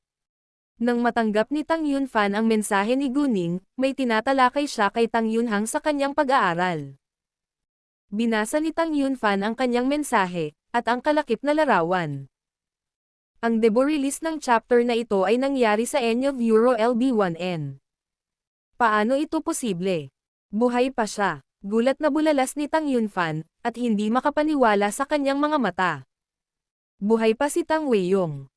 Nang matanggap ni Tang Yunfan ang mensahe ni Guning, may tinatalakay siya kay Tang Yunhang sa kanyang pag-aaral. Binasa ni Tang Yunfan ang kanyang mensahe, at ang kalakip na larawan. Ang debut release ng chapter na ito ay nangyari sa End of Euro LB1N. Paano ito posible? Buhay pa siya. Gulat na bulalas ni Tang Yunfan, at hindi makapaniwala sa kanyang mga mata. Buhay pa si Tang Weiyong.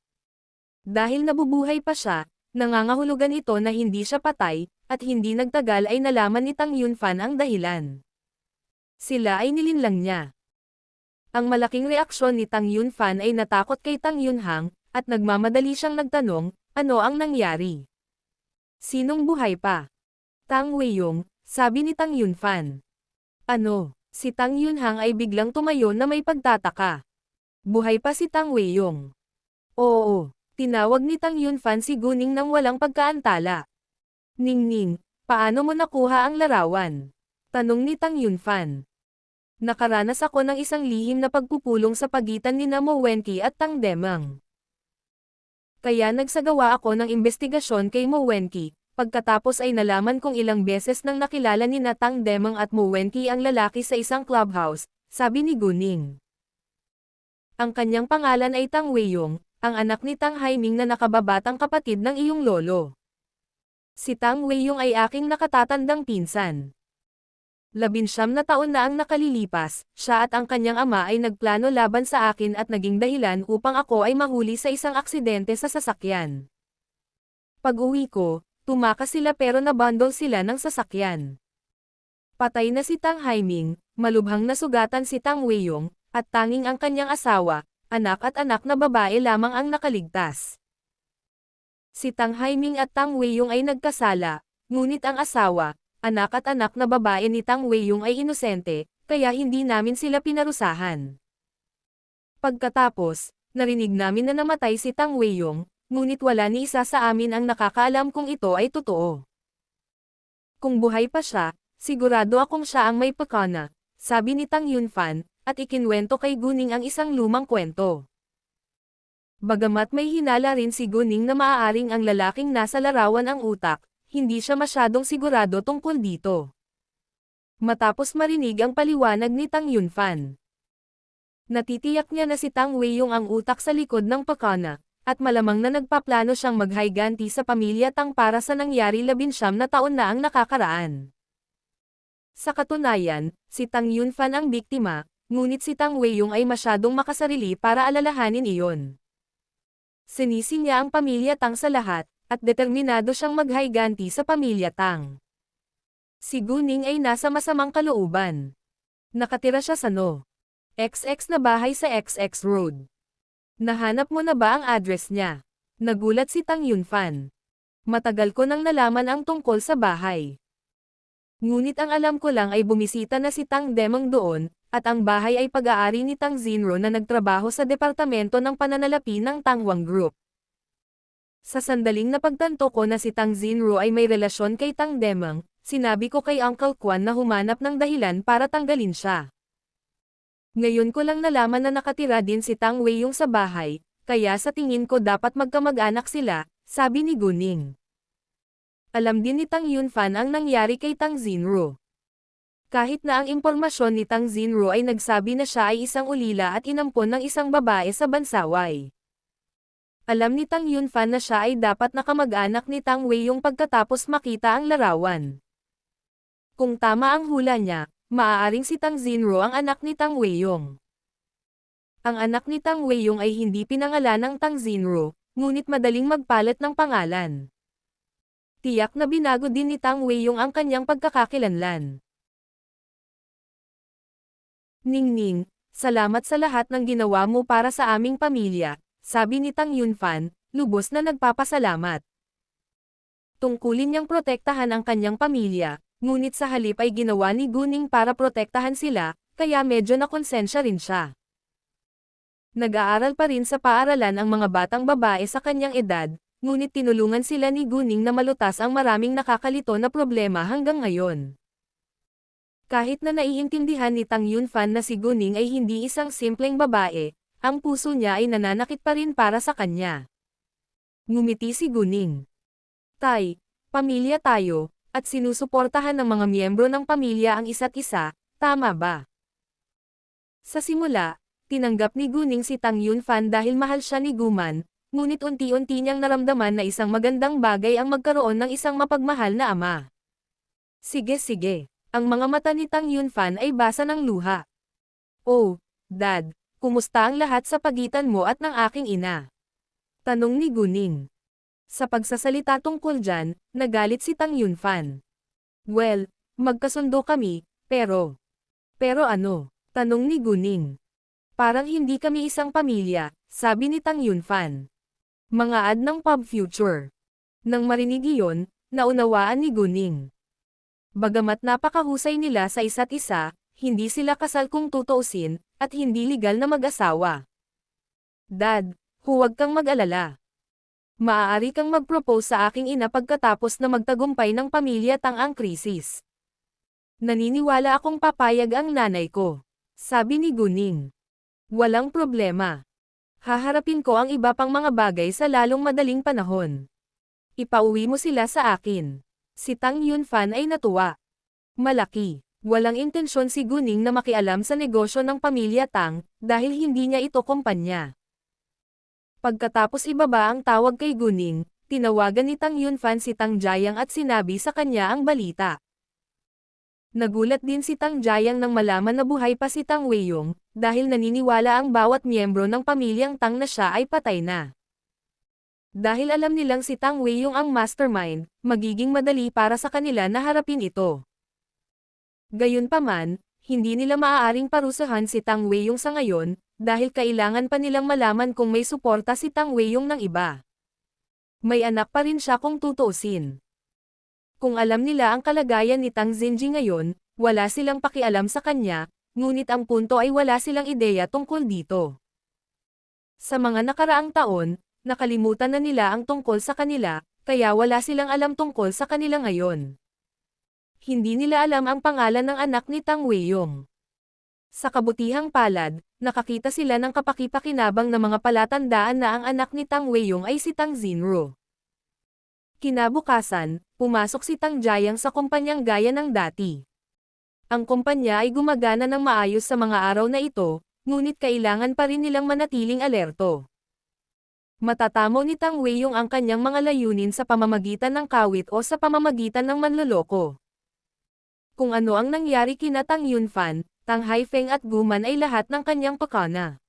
Dahil nabubuhay pa siya, nangangahulugan ito na hindi siya patay, at hindi nagtagal ay nalaman ni Tang Yunfan ang dahilan. Sila ay nilinlang niya. Ang malaking reaksyon ni Tang Yunfan ay natakot kay Tang Yunhang, at nagmamadali siyang nagtanong, ano ang nangyari? Sinong buhay pa? Tang Weiyong, sabi ni Tang Yunfan. Ano? Si Tang Yunhang ay biglang tumayo na may pagtataka. Buhay pa si Tang Weiyong. Oo, tinawag ni Tang Yunfan si Guning nang walang pagkaantala. Ningning, paano mo nakuha ang larawan? Tanong ni Tang Yunfan. Nakaranas ako ng isang lihim na pagpupulong sa pagitan ni Mo Wenqi at Tang Demang. Kaya nagsagawa ako ng investigasyon kay Mo Wenqi, pagkatapos ay nalaman kong ilang beses nang nakilala ni Tang Demang at Mo Wenqi ang lalaki sa isang clubhouse, sabi ni Guning. Ang kanyang pangalan ay Tang Weiyong, ang anak ni Tang Haiming na nakababatang kapatid ng iyong lolo. Si Tang Weiyong ay aking nakatatandang pinsan. 19 na taon na ang nakalilipas, siya at ang kanyang ama ay nagplano laban sa akin at naging dahilan upang ako ay mahuli sa isang aksidente sa sasakyan. Pag-uwi ko, tumakas sila pero nabundol sila ng sasakyan. Patay na si Tang Haiming, malubhang nasugatan si Tang Weiyong, at tanging ang kanyang asawa, anak at anak na babae lamang ang nakaligtas. Si Tang Haiming at Tang Weiyong ay nagkasala, ngunit ang asawa, anak at anak na babae ni Tang Weiyong ay inosente, kaya hindi namin sila pinarusahan. Pagkatapos, narinig namin na namatay si Tang Weiyong, ngunit wala ni isa sa amin ang nakakaalam kung ito ay totoo. Kung buhay pa siya, sigurado akong siya ang may pakana, sabi ni Tang Yunfan, at ikinwento kay Guning ang isang lumang kwento. Bagamat may hinala rin si Guning na maaaring ang lalaking nasa larawan ang utak, hindi siya masyadong sigurado tungkol dito. Matapos marinig ang paliwanag ni Tang Yunfan, natitiyak niya na si Tang Weiyong ang utak sa likod ng pakana, at malamang na nagpaplano siyang maghayganti sa pamilya Tang para sa nangyari 19 na taon na ang nakakaraan. Sa katunayan, si Tang Yunfan ang biktima, ngunit si Tang Weiyong ay masyadong makasarili para alalahanin iyon. Sinisi niya ang pamilya Tang sa lahat, at determinado siyang maghayganti sa pamilya Tang. Si Guning ay nasa masamang kalooban. Nakatira siya sa No. XX na bahay sa XX Road. Nahanap mo na ba ang address niya? Nagulat si Tang Yunfan. Matagal ko nang nalaman ang tungkol sa bahay. Ngunit ang alam ko lang ay bumisita na si Tang Demang doon, at ang bahay ay pag-aari ni Tang Zinro na nagtrabaho sa departamento ng pananalapi ng Tangwang Group. Sa sandaling napagtanto ko na si Tang Zinro ay may relasyon kay Tang Demang, sinabi ko kay Uncle Quan na humanap ng dahilan para tanggalin siya. Ngayon ko lang nalaman na nakatira din si Tang Weiyong sa bahay, kaya sa tingin ko dapat magkamag-anak sila, sabi ni Guning. Alam din ni Tang Yunfan ang nangyari kay Tang Zinro. Kahit na ang impormasyon ni Tang Zinro ay nagsabi na siya ay isang ulila at inampon ng isang babae sa Bansaway. Alam ni Tang Yunfan na siya ay dapat nakamag-anak ni Tang Weiyong pagkatapos makita ang larawan. Kung tama ang hula niya, maaaring si Tang Zinro ang anak ni Tang Weiyong. Ang anak ni Tang Weiyong ay hindi pinangalan ng Tang Zinro, ngunit madaling magpalit ng pangalan. Tiyak na binago din ni Tang Weiyong ang kanyang pagkakakilanlan. Ningning, salamat sa lahat ng ginawa mo para sa aming pamilya, sabi ni Tang Yunfan, lubos na nagpapasalamat. Tungkulin niyang protektahan ang kanyang pamilya, ngunit sa halip ay ginawa ni Guning para protektahan sila, kaya medyo nakonsensya rin siya. Nag-aaral pa rin sa paaralan ang mga batang babae sa kanyang edad, ngunit tinulungan sila ni Guning na malutas ang maraming nakakalito na problema hanggang ngayon. Kahit na naiintindihan ni Tang Yunfan na si Guning ay hindi isang simpleng babae, ang puso niya ay nananakit pa rin para sa kanya. Ngumiti si Guning. Tay, pamilya tayo, at sinusuportahan ng mga miyembro ng pamilya ang isa't isa, tama ba? Sa simula, tinanggap ni Guning si Tang Yunfan dahil mahal siya ni Guman, ngunit unti-unti niyang naramdaman na isang magandang bagay ang magkaroon ng isang mapagmahal na ama. Sige. Ang mga mata ni Tang Yunfan ay basa ng luha. Oh, Dad. Kumusta ang lahat sa pagitan mo at ng aking ina? Tanong ni Guning. Sa pagsasalita tungkol dyan, nagalit si Tang Yunfan. Well, magkasundo kami, pero... Pero ano? Tanong ni Guning. Parang hindi kami isang pamilya, sabi ni Tang Yunfan. Mga ad ng pub future. Nang marinig iyon, naunawaan ni Guning. Bagamat napakahusay nila sa isa't isa, hindi sila kasal kung tutuusin, at hindi legal na mag-asawa. Dad, huwag kang mag-alala. Maaari kang mag-propose sa aking ina pagkatapos na magtagumpay ng pamilya Tang ang krisis. Naniniwala akong papayag ang nanay ko, sabi ni Guning. Walang problema. Haharapin ko ang iba pang mga bagay sa lalong madaling panahon. Ipauwi mo sila sa akin. Si Tang Yunfan ay natuwa. Malaki. Walang intensyon si Guning na makialam sa negosyo ng pamilya Tang, dahil hindi niya ito kumpanya. Pagkatapos ibaba ang tawag kay Guning, tinawagan ni Tang Yunfan si Tang Jiayang at sinabi sa kanya ang balita. Nagulat din si Tang Jiayang nang malaman na buhay pa si Tang Weiyong, dahil naniniwala ang bawat miyembro ng pamilyang Tang na siya ay patay na. Dahil alam nilang si Tang Weiyong ang mastermind, magiging madali para sa kanila na harapin ito. Gayunpaman, hindi nila maaaring parusahan si Tang Weiyong sa ngayon, dahil kailangan pa nilang malaman kung may suporta si Tang Weiyong ng iba. May anak pa rin siya kung tutuusin. Kung alam nila ang kalagayan ni Tang Zenji ngayon, wala silang pakialam sa kanya, ngunit ang punto ay wala silang ideya tungkol dito. Sa mga nakaraang taon, nakalimutan na nila ang tungkol sa kanila, kaya wala silang alam tungkol sa kanila ngayon. Hindi nila alam ang pangalan ng anak ni Tang Weiyong. Sa kabutihang palad, nakakita sila ng kapaki-pakinabang na mga palatandaan na ang anak ni Tang Weiyong ay si Tang Xinru. Kinabukasan, pumasok si Tang Jiayang sa kumpanyang gaya ng dati. Ang kumpanya ay gumagana ng maayos sa mga araw na ito, ngunit kailangan pa rin nilang manatiling alerto. Matatamo ni Tang Weiyong ang kanyang mga layunin sa pamamagitan ng kawit o sa pamamagitan ng manloloko. Kung ano ang nangyari kina Tang Yunfan, Tang Haifeng at Guman ay lahat ng kanyang pakana.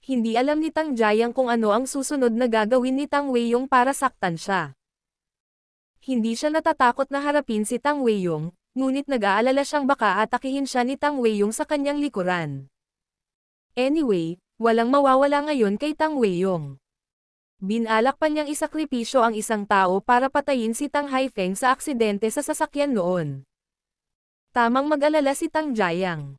Hindi alam ni Tang Jiayang kung ano ang susunod na gagawin ni Tang Weiyong para saktan siya. Hindi siya natatakot na harapin si Tang Weiyong, ngunit nag-aalala siyang baka atakihin siya ni Tang Weiyong sa kanyang likuran. Anyway, walang mawawala ngayon kay Tang Weiyong. Binalak pa niyang isakripisyo ang isang tao para patayin si Tang Haifeng sa aksidente sa sasakyan noon. Tamang mag-alala si Tang Jiayang.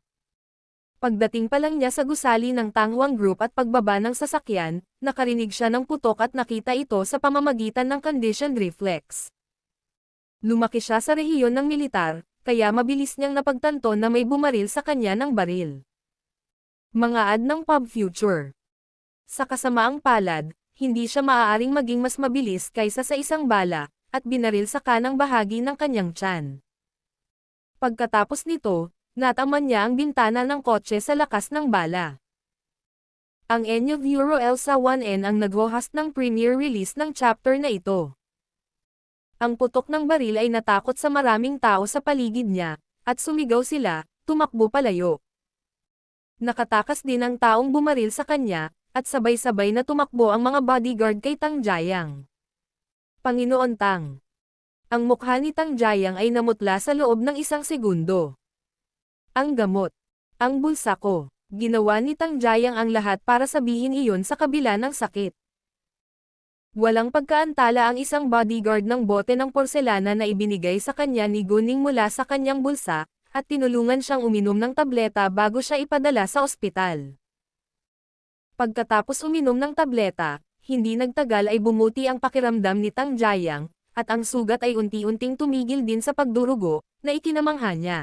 Pagdating pa lang niya sa gusali ng Tang Huang Group at pagbaba ng sasakyan, nakarinig siya ng putok at nakita ito sa pamamagitan ng conditioned reflex. Lumaki siya sa rehiyon ng militar, kaya mabilis niyang napagtanto na may bumaril sa kanya ng baril. Mga ad ng pub future. Sa kasamaang palad, hindi siya maaaring maging mas mabilis kaysa sa isang bala, at binaril sa kanang bahagi ng kanyang tiyan. Pagkatapos nito, nataman niya ang bintana ng kotse sa lakas ng bala. Ang Enyo Euro Elsa 1N ang nag-host ng premiere release ng chapter na ito. Ang putok ng baril ay natakot sa maraming tao sa paligid niya, at sumigaw sila, tumakbo palayo. Nakatakas din ang taong bumaril sa kanya, at sabay-sabay na tumakbo ang mga bodyguard kay Tang Jiayang. Panginoon Tang. Ang mukha ni Tang Jiayang ay namutla sa loob ng isang segundo. Ang gamot. Ang bulsa ko. Ginawa ni Tang Jiayang ang lahat para sabihin iyon sa kabila ng sakit. Walang pagkaantala ang isang bodyguard ng bote ng porselana na ibinigay sa kanya ni Guning mula sa kanyang bulsa, at tinulungan siyang uminom ng tableta bago siya ipadala sa ospital. Pagkatapos uminom ng tableta, hindi nagtagal ay bumuti ang pakiramdam ni Tang Jiayang, at ang sugat ay unti-unting tumigil din sa pagdurugo, na ikinamangha niya.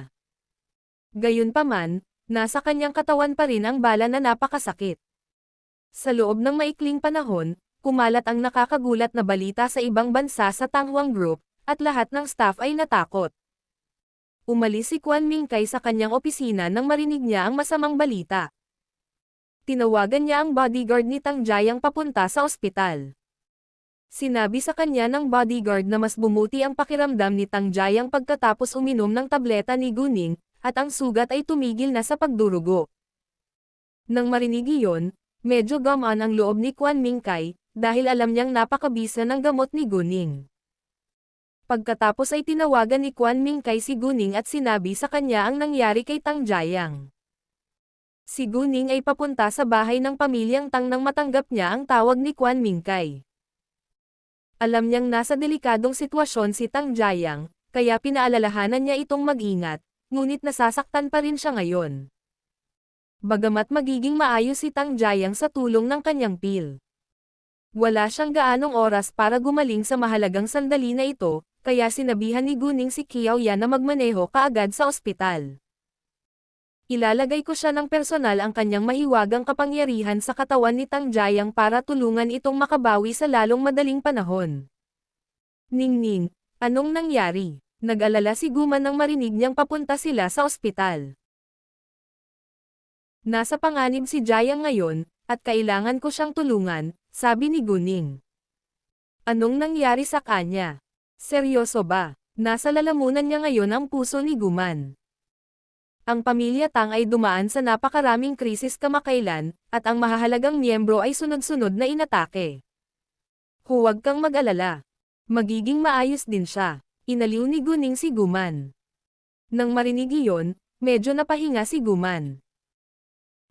Gayunpaman, nasa kanyang katawan pa rin ang bala na napakasakit. Sa loob ng maikling panahon, kumalat ang nakakagulat na balita sa ibang bansa sa Tang Huang Group, at lahat ng staff ay natakot. Umalis si Quan Mingkai sa kanyang opisina nang marinig niya ang masamang balita. Tinawagan niya ang bodyguard ni Tang Jiayang papunta sa ospital. Sinabi sa kanya ng bodyguard na mas bumuti ang pakiramdam ni Tang Jiayang pagkatapos uminom ng tableta ni Guning, at ang sugat ay tumigil na sa pagdurugo. Nang marinig iyon, medyo gamaan ang loob ni Quan Mingkai, dahil alam niyang napakabisa ng gamot ni Guning. Pagkatapos ay tinawagan ni Quan Mingkai si Guning at sinabi sa kanya ang nangyari kay Tang Jiayang. Si Guning ay papunta sa bahay ng pamilyang Tang nang matanggap niya ang tawag ni Quan Mingkai. Alam niyang nasa delikadong sitwasyon si Tang Jiayang, kaya pinaalalahanan niya itong mag-ingat, ngunit nasasaktan pa rin siya ngayon. Bagamat magiging maayos si Tang Jiayang sa tulong ng kanyang pil. Wala siyang gaanong oras para gumaling sa mahalagang sandali na ito, kaya sinabihan ni Guning si Qiao Yan na magmaneho kaagad sa ospital. Ilalagay ko siya ng personal ang kanyang mahiwagang kapangyarihan sa katawan ni Tang Jiayang para tulungan itong makabawi sa lalong madaling panahon. Ningning, anong nangyari? Nag-alala si Guman nang marinig niyang papunta sila sa ospital. Nasa panganib si Jiayang ngayon, at kailangan ko siyang tulungan, sabi ni Guning. Anong nangyari sa kanya? Seryoso ba? Nasa lalamunan niya ngayon ang puso ni Guman. Ang pamilya Tang ay dumaan sa napakaraming krisis kamakailan, at ang mahahalagang miyembro ay sunod-sunod na inatake. Huwag kang mag-alala. Magiging maayos din siya. Inaliw ni Guning si Guman. Nang marinig iyon, medyo napahinga si Guman.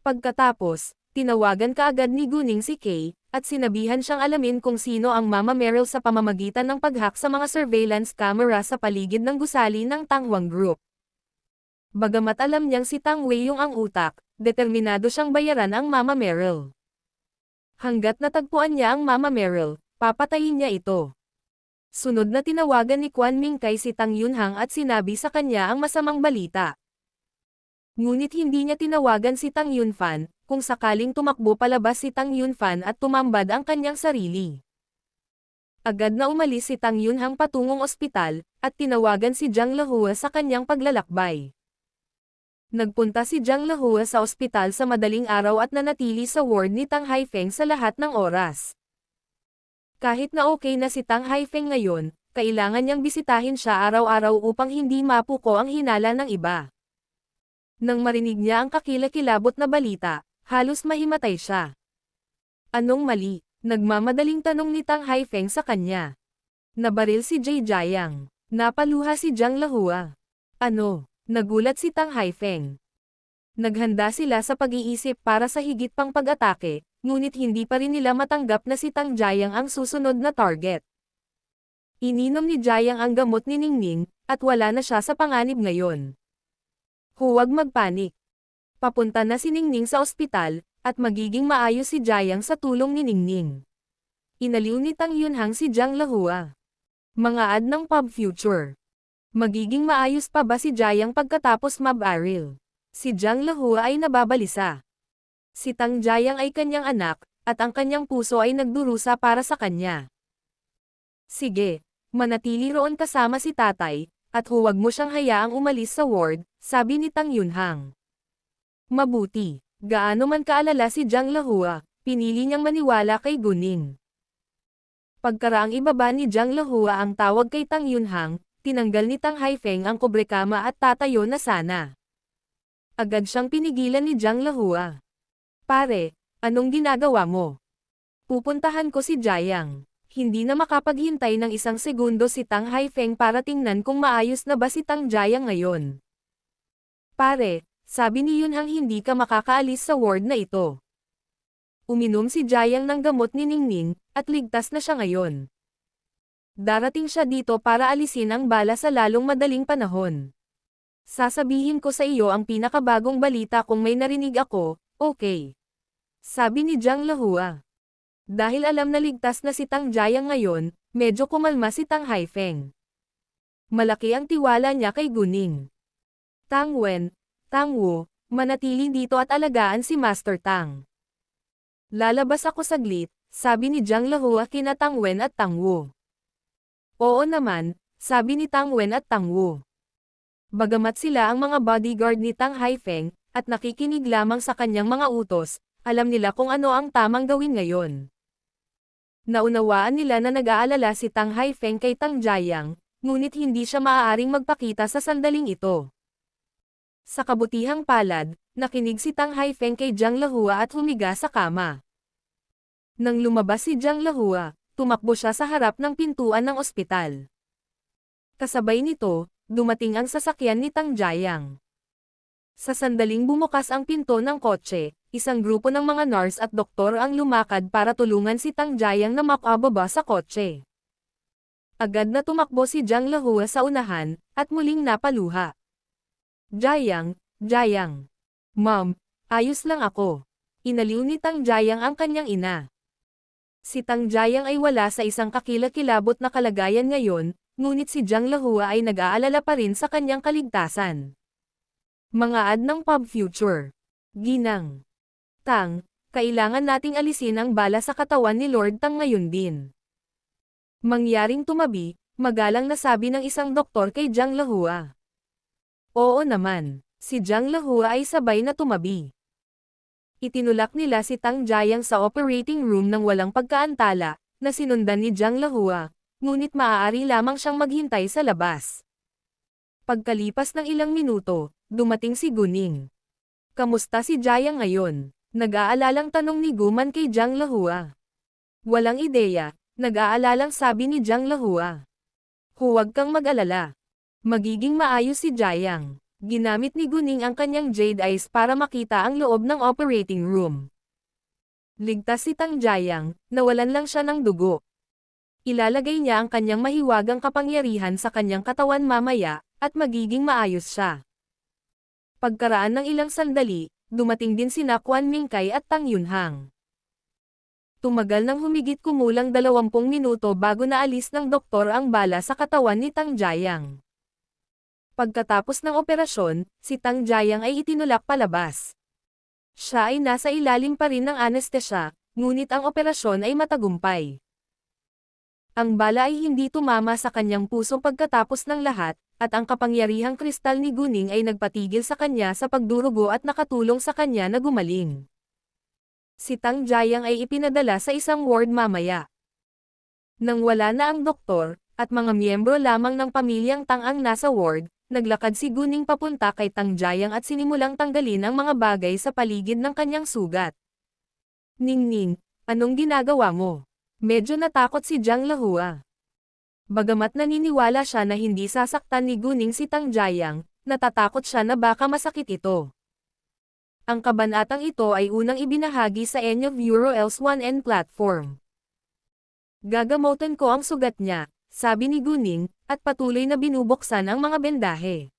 Pagkatapos, tinawagan kaagad ni Guning si Kay, at sinabihan siyang alamin kung sino ang Mama Meryl sa pamamagitan ng pag-hack sa mga surveillance camera sa paligid ng gusali ng Tangwang Group. Bagamat alam niyang si Tang Wei yung ang utak, determinado siyang bayaran ang Mama Meryl. Hanggat natagpuan niya ang Mama Meryl, papatayin niya ito. Sunod na tinawagan ni Quan Mingkai si Tang Yunhang at sinabi sa kanya ang masamang balita. Ngunit hindi niya tinawagan si Tang Yunfan, kung sakaling tumakbo palabas si Tang Yunfan at tumambad ang kanyang sarili. Agad na umalis si Tang Yunhang patungong ospital, at tinawagan si Zhang Lahua sa kanyang paglalakbay. Nagpunta si Zhang Lahua sa ospital sa madaling araw at nanatili sa ward ni Tang Haifeng sa lahat ng oras. Kahit na okay na si Tang Haifeng ngayon, kailangan niyang bisitahin siya araw-araw upang hindi mapuko ang hinala ng iba. Nang marinig niya ang kakilakilabot na balita, halos mahimatay siya. Anong mali? Nagmamadaling tanong ni Tang Haifeng sa kanya. Nabaril si Jay Jiang. Napaluha si Zhang Lahua. Ano? Nagulat si Tang Haifeng. Naghanda sila sa pag-iisip para sa higit pang pag-atake, ngunit hindi pa rin nila matanggap na si Tang Jiang ang susunod na target. Ininom ni Jiang ang gamot ni Ningning, at wala na siya sa panganib ngayon. Huwag magpanik. Papunta na si Ningning sa ospital, at magiging maayos si Jiang sa tulong ni Ningning. Inaliw ni Tang Yunhang si Zhang Lahua. Mga ad ng Pub Future. Magiging maayos pa ba si Jiang pagkatapos mabaril? Si Zhang Lahua ay nababalisa. Si Tang Jiang ay kanyang anak, at ang kanyang puso ay nagdurusa para sa kanya. Sige, manatili roon kasama si tatay, at huwag mo siyang hayaang umalis sa ward, sabi ni Tang Yunhang. Mabuti, gaano man kaalala si Zhang Lahua, pinili niyang maniwala kay Guning. Pagkaraang ibaba ni Zhang Lahua ang tawag kay Tang Yunhang, tinanggal ni Tang Haifeng ang kubrekama at tatayo na sana. Agad siyang pinigilan ni Zhang Lahua. Pare, anong ginagawa mo? Pupuntahan ko si Jiang. Hindi na makapaghintay ng isang segundo si Tang Haifeng para tingnan kung maayos na ba si Tang Jiang ngayon. Pare, sabi ni Yunhang hindi ka makakaalis sa ward na ito. Uminom si Jiang ng gamot ni Ningning, at ligtas na siya ngayon. Darating siya dito para alisin ang bala sa lalong madaling panahon. Sasabihin ko sa iyo ang pinakabagong balita kung may narinig ako, okay? Sabi ni Zhang Lahua. Dahil alam na ligtas na si Tang Jiang ngayon, medyo kumalma si Tang Haifeng. Malaki ang tiwala niya kay Guning. Tang Wen, Tang Wu, manatili dito at alagaan si Master Tang. Lalabas ako saglit, sabi ni Zhang Lahua kina Tang Wen at Tang Wu. Oo naman, sabi ni Tang Wen at Tang Wu. Bagamat sila ang mga bodyguard ni Tang Haifeng, at nakikinig lamang sa kanyang mga utos, alam nila kung ano ang tamang gawin ngayon. Naunawaan nila na nag-aalala si Tang Haifeng kay Tang Jiang, ngunit hindi siya maaaring magpakita sa sandaling ito. Sa kabutihang palad, nakinig si Tang Haifeng kay Zhang Lahua at humiga sa kama. Nang lumabas si Zhang Lahua, tumakbo siya sa harap ng pintuan ng ospital. Kasabay nito, dumating ang sasakyan ni Tang Jiang. Sa sandaling bumukas ang pinto ng kotse, isang grupo ng mga nurse at doktor ang lumakad para tulungan si Tang Jiang na makababa sa kotse. Agad na tumakbo si Zhang Lahua sa unahan, at muling napaluha. Jiang, Jiang. Ma'am, ayos lang ako. Inaliw ni Tang Jiang ang kanyang ina. Si Tang Jiang ay wala sa isang kakilakilabot na kalagayan ngayon, ngunit si Zhang Lahua ay nag-aalala pa rin sa kanyang kaligtasan. Mga ad ng Pub Future. Ginang. Tang, kailangan nating alisin ang bala sa katawan ni Lord Tang ngayon din. Mangyaring tumabi, magalang na sabi ng isang doktor kay Zhang Lahua. Oo naman, si Zhang Lahua ay sabay na tumabi. Itinulak nila si Tang Jiang sa operating room ng walang pagkaantala, na sinundan ni Jiang Lahua, ngunit maaari lamang siyang maghintay sa labas. Pagkalipas ng ilang minuto, dumating si Guning. Kamusta si Jiang ngayon? Nag-aalalang tanong ni Guman kay Jiang Lahua. Walang ideya, nag-aalalang sabi ni Jiang Lahua. Huwag kang mag-alala. Magiging maayos si Jiang. Ginamit ni Guning ang kanyang jade eyes para makita ang loob ng operating room. Ligtas si Tang Jiang, nawalan lang siya ng dugo. Ilalagay niya ang kanyang mahiwagang kapangyarihan sa kanyang katawan mamaya, at magiging maayos siya. Pagkaraan ng ilang sandali, dumating din sina Quan Mingkai at Tang Yunhang. Tumagal ng humigit kumulang 20 minuto bago naalis ng doktor ang bala sa katawan ni Tang Jiang. Pagkatapos ng operasyon, si Tang Jiang ay itinulak palabas. Siya ay nasa ilalim pa rin ng anestesya, ngunit ang operasyon ay matagumpay. Ang bala ay hindi tumama sa kanyang puso pagkatapos ng lahat, at ang kapangyarihang kristal ni Guning ay nagpatigil sa kanya sa pagdurugo at nakatulong sa kanya na gumaling. Si Tang Jiang ay ipinadala sa isang ward mamaya. Nang wala na ang doktor, at mga miyembro lamang ng pamilyang Tang ang nasa ward, naglakad si Guning papunta kay Tang Jiang at sinimulang tanggalin ang mga bagay sa paligid ng kanyang sugat. Ningning, anong ginagawa mo? Medyo natakot si Jiang Lahua. Bagamat naniniwala siya na hindi sasaktan ni Guning si Tang Jiang, natatakot siya na baka masakit ito. Ang kabanatang ito ay unang ibinahagi sa Enyo Euro-Els 1N platform. Gagamutin ko ang sugat niya, sabi ni Guning, at patuloy na binubuksan ang mga bendahe.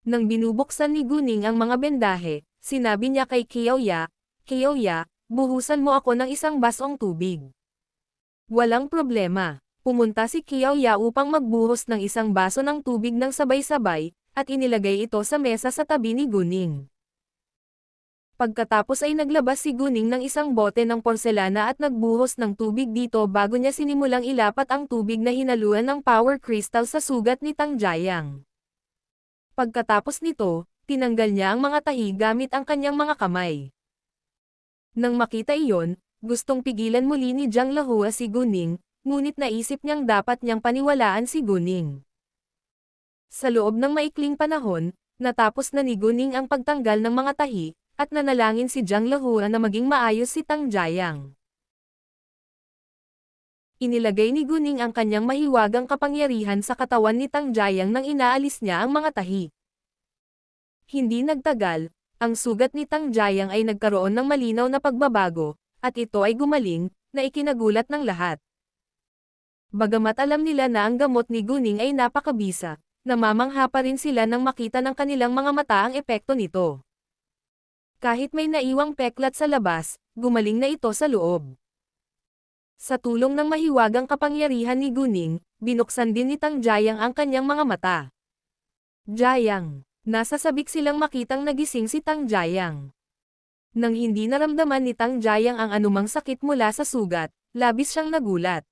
Nang binubuksan ni Guning ang mga bendahe, sinabi niya kay Qiaoya, "Qiaoya, buhusan mo ako ng isang basong tubig." Walang problema. Pumunta si Qiaoya upang magbuhos ng isang baso ng tubig ng sabay-sabay, at inilagay ito sa mesa sa tabi ni Guning. Pagkatapos ay naglabas si Guning ng isang bote ng porselana at nagbuhos ng tubig dito bago niya sinimulang ilapat ang tubig na hinaluan ng power crystal sa sugat ni Tang Jiang. Pagkatapos nito, tinanggal niya ang mga tahi gamit ang kanyang mga kamay. Nang makita iyon, gustong pigilan muli ni Jiang Lahua si Guning, ngunit naisip niyang dapat niyang paniwalaan si Guning. Sa loob ng maikling panahon, natapos na ni Guning ang pagtanggal ng mga tahi, at nanalangin si Jiang Lahua na maging maayos si Tang Jiang. Inilagay ni Guning ang kanyang mahiwagang kapangyarihan sa katawan ni Tang Jiang nang inaalis niya ang mga tahi. Hindi nagtagal, ang sugat ni Tang Jiang ay nagkaroon ng malinaw na pagbabago, at ito ay gumaling, na ikinagulat ng lahat. Bagamat alam nila na ang gamot ni Guning ay napakabisa, namamangha pa rin sila nang makita ng kanilang mga mata ang epekto nito. Kahit may naiwang peklat sa labas, gumaling na ito sa loob. Sa tulong ng mahiwagang kapangyarihan ni Guning, binuksan din ni Tang Jiang ang kanyang mga mata. Jiang, nasa sabik silang makitang nagising si Tang Jiang. Nang hindi naramdaman ni Tang Jiang ang anumang sakit mula sa sugat, labis siyang nagulat.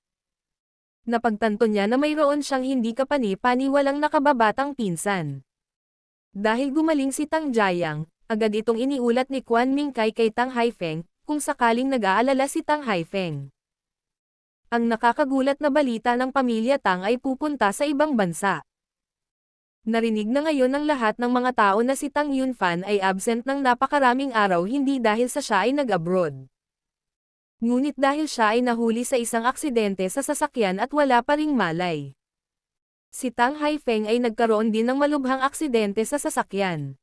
Napagtanto niya na mayroon siyang hindi kapani-paniwalang nakababatang pinsan. Dahil gumaling si Tang Jiang, agad itong iniulat ni Quan Mingkai kay Tang Haifeng, kung sakaling nag-aalala si Tang Haifeng. Ang nakakagulat na balita ng pamilya Tang ay pupunta sa ibang bansa. Narinig na ngayon ng lahat ng mga tao na si Tang Yunfan ay absent ng napakaraming araw hindi dahil sa siya ay nag-abroad. Ngunit dahil siya ay nahuli sa isang aksidente sa sasakyan at wala pa ring malay. Si Tang Haifeng ay nagkaroon din ng malubhang aksidente sa sasakyan.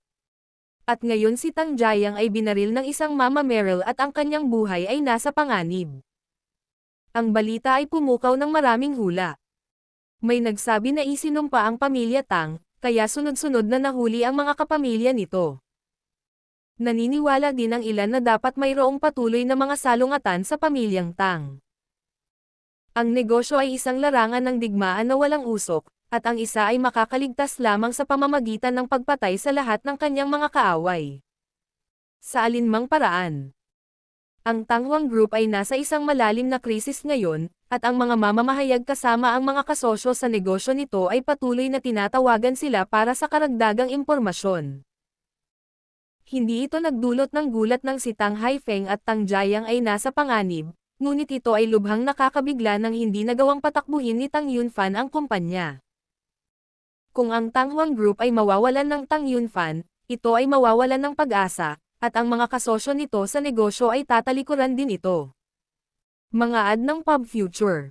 At ngayon si Tang Jiang ay binaril ng isang Mama Meryl at ang kanyang buhay ay nasa panganib. Ang balita ay pumukaw ng maraming hula. May nagsabi na isinumpa ang pamilya Tang, kaya sunod-sunod na nahuli ang mga kapamilya nito. Naniniwala din ang ilan na dapat mayroong patuloy na mga salungatan sa pamilyang Tang. Ang negosyo ay isang larangan ng digmaan na walang usok, at ang isa ay makakaligtas lamang sa pamamagitan ng pagpatay sa lahat ng kanyang mga kaaway. Sa alinmang paraan. Ang Tang Huang Group ay nasa isang malalim na krisis ngayon, at ang mga mamamahayag kasama ang mga kasosyo sa negosyo nito ay patuloy na tinatawagan sila para sa karagdagang impormasyon. Hindi ito nagdulot ng gulat nang si Tang Haifeng at Tang Jiang ay nasa panganib, ngunit ito ay lubhang nakakabigla nang hindi nagawang patakbuhin ni Tang Yunfan ang kumpanya. Kung ang Tang Huang Group ay mawawalan ng Tang Yunfan, ito ay mawawalan ng pag-asa, at ang mga kasosyo nito sa negosyo ay tatalikuran din ito. Mga ad ng Pub Future.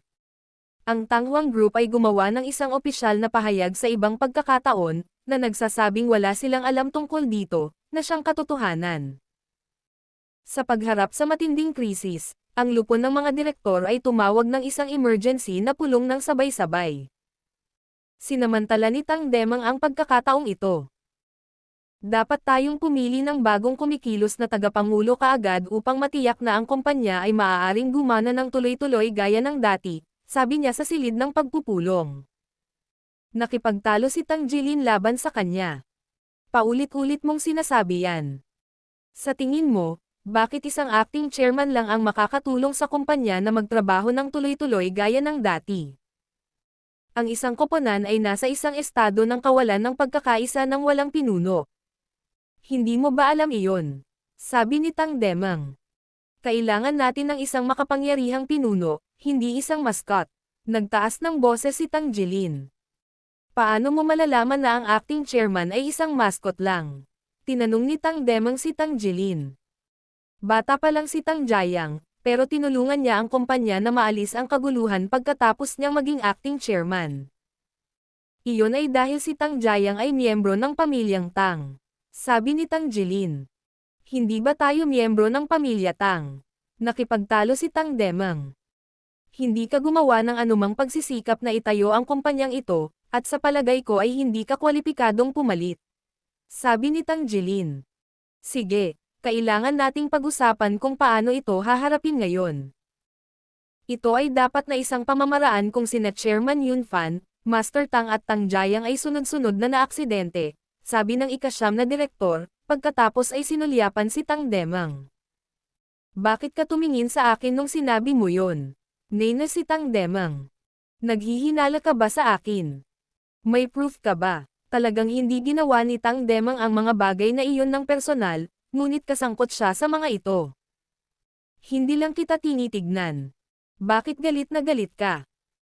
Ang Tang Huang Group ay gumawa ng isang opisyal na pahayag sa ibang pagkakataon, na nagsasabing wala silang alam tungkol dito, na siyang katotohanan. Sa pagharap sa matinding krisis, ang lupon ng mga direktor ay tumawag ng isang emergency na pulong ng sabay-sabay. Sinamantala ni Tang Demang ang pagkakataong ito. Dapat tayong pumili ng bagong kumikilos na tagapangulo kaagad upang matiyak na ang kumpanya ay maaaring gumana ng tuloy-tuloy gaya ng dati, sabi niya sa silid ng pagpupulong. Nakipagtalo si Tang Jilin laban sa kanya. Paulit-ulit mong sinasabi yan. Sa tingin mo, bakit isang acting chairman lang ang makakatulong sa kumpanya na magtrabaho ng tuloy-tuloy gaya ng dati? Ang isang koponan ay nasa isang estado ng kawalan ng pagkakaisa ng walang pinuno. Hindi mo ba alam iyon? Sabi ni Tang Demang. Kailangan natin ng isang makapangyarihang pinuno, hindi isang mascot. Nagtaas ng boses si Tang Jilin. Paano mo malalaman na ang acting chairman ay isang mascot lang? Tinanong ni Tang Demang si Tang Jilin. Bata pa lang si Tang Jiang, pero tinulungan niya ang kumpanya na maalis ang kaguluhan pagkatapos niyang maging acting chairman. Iyon ay dahil si Tang Jiang ay miyembro ng pamilyang Tang. Sabi ni Tang Jilin. Hindi ba tayo miyembro ng pamilya Tang? Nakipagtalo si Tang Demang. Hindi ka gumawa ng anumang pagsisikap na itayo ang kumpanyang ito, at sa palagay ko ay hindi ka kwalipikadong pumalit. Sabi ni Tang Jilin. Sige, kailangan nating pag-usapan kung paano ito haharapin ngayon. Ito ay dapat na isang pamamaraan kung sina Chairman Yunfan, Master Tang at Tang Jiang ay sunod-sunod na naaksidente, sabi ng ika-9 na direktor, pagkatapos ay sinulyapan si Tang Demang. Bakit ka tumingin sa akin nung sinabi mo yon? Nena si Tang Demang. Naghihinala ka ba sa akin? May proof ka ba? Talagang hindi ginawa ni Tang Demang ang mga bagay na iyon ng personal, ngunit kasangkot siya sa mga ito. Hindi lang kita tinitignan. Bakit galit na galit ka?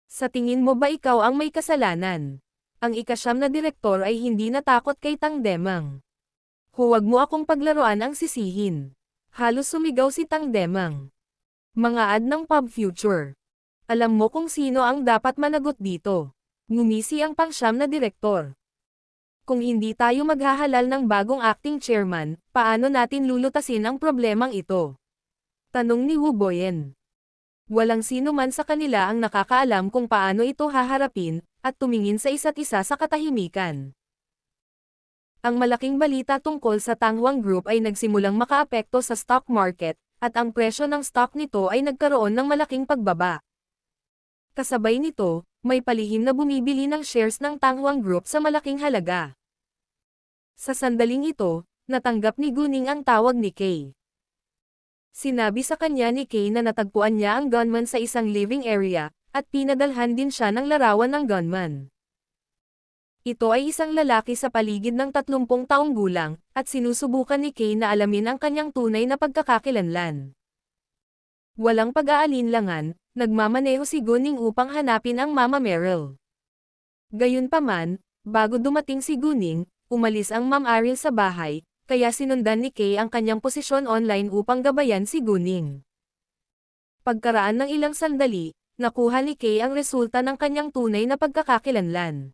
Sa tingin mo ba ikaw ang may kasalanan? Ang ika-9 na direktor ay hindi natakot kay Tang Demang. Huwag mo akong paglaruan ang sisihin. Halos sumigaw si Tang Demang. Mga ad ng Pub Future. Alam mo kung sino ang dapat managot dito. Ngumisi ang pang-9 na direktor. Kung hindi tayo maghahalal ng bagong acting chairman, paano natin lulutasin ang problemang ito? Tanong ni Wu Boyen. Walang sino man sa kanila ang nakakaalam kung paano ito haharapin, at tumingin sa isa't isa sa katahimikan. Ang malaking balita tungkol sa Tang Huang Group ay nagsimulang makaapekto sa stock market, at ang presyo ng stock nito ay nagkaroon ng malaking pagbaba. Kasabay nito, may palihim na bumibili ng shares ng Tang Huang Group sa malaking halaga. Sa sandaling ito, natanggap ni Guning ang tawag ni Kay. Sinabi sa kanya ni Kay na natagpuan niya ang gunman sa isang living area, at pinadalhan din siya ng larawan ng gunman. Ito ay isang lalaki sa paligid ng 30 taong gulang, at sinusubukan ni Kay na alamin ang kanyang tunay na pagkakakilanlan. Walang pag-aalinlangan, nagmamaneho si Guning upang hanapin ang Mama Meryl. Gayunpaman, bago dumating si Guning, umalis ang Ma'am Ariel sa bahay, kaya sinundan ni Kay ang kanyang posisyon online upang gabayan si Guning. Pagkaraan ng ilang sandali, nakuha ni Kay ang resulta ng kanyang tunay na pagkakakilanlan.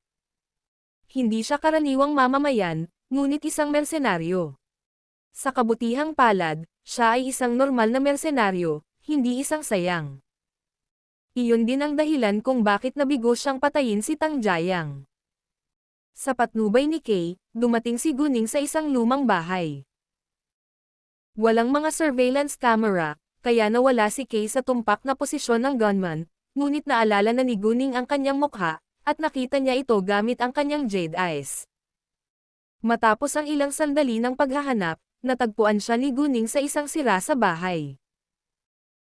Hindi siya karaniwang mamamayan, ngunit isang mersenaryo. Sa kabutihang palad, siya ay isang normal na mersenaryo, hindi isang sayang. Iyon din ang dahilan kung bakit nabigo siyang patayin si Tang Jiang. Sa patnubay ni Kay, dumating si Guning sa isang lumang bahay. Walang mga surveillance camera, kaya nawala si Kay sa tumpak na posisyon ng gunman, ngunit naalala na ni Guning ang kanyang mukha, at nakita niya ito gamit ang kanyang jade eyes. Matapos ang ilang sandali ng paghahanap, natagpuan siya ni Guning sa isang sira sa bahay.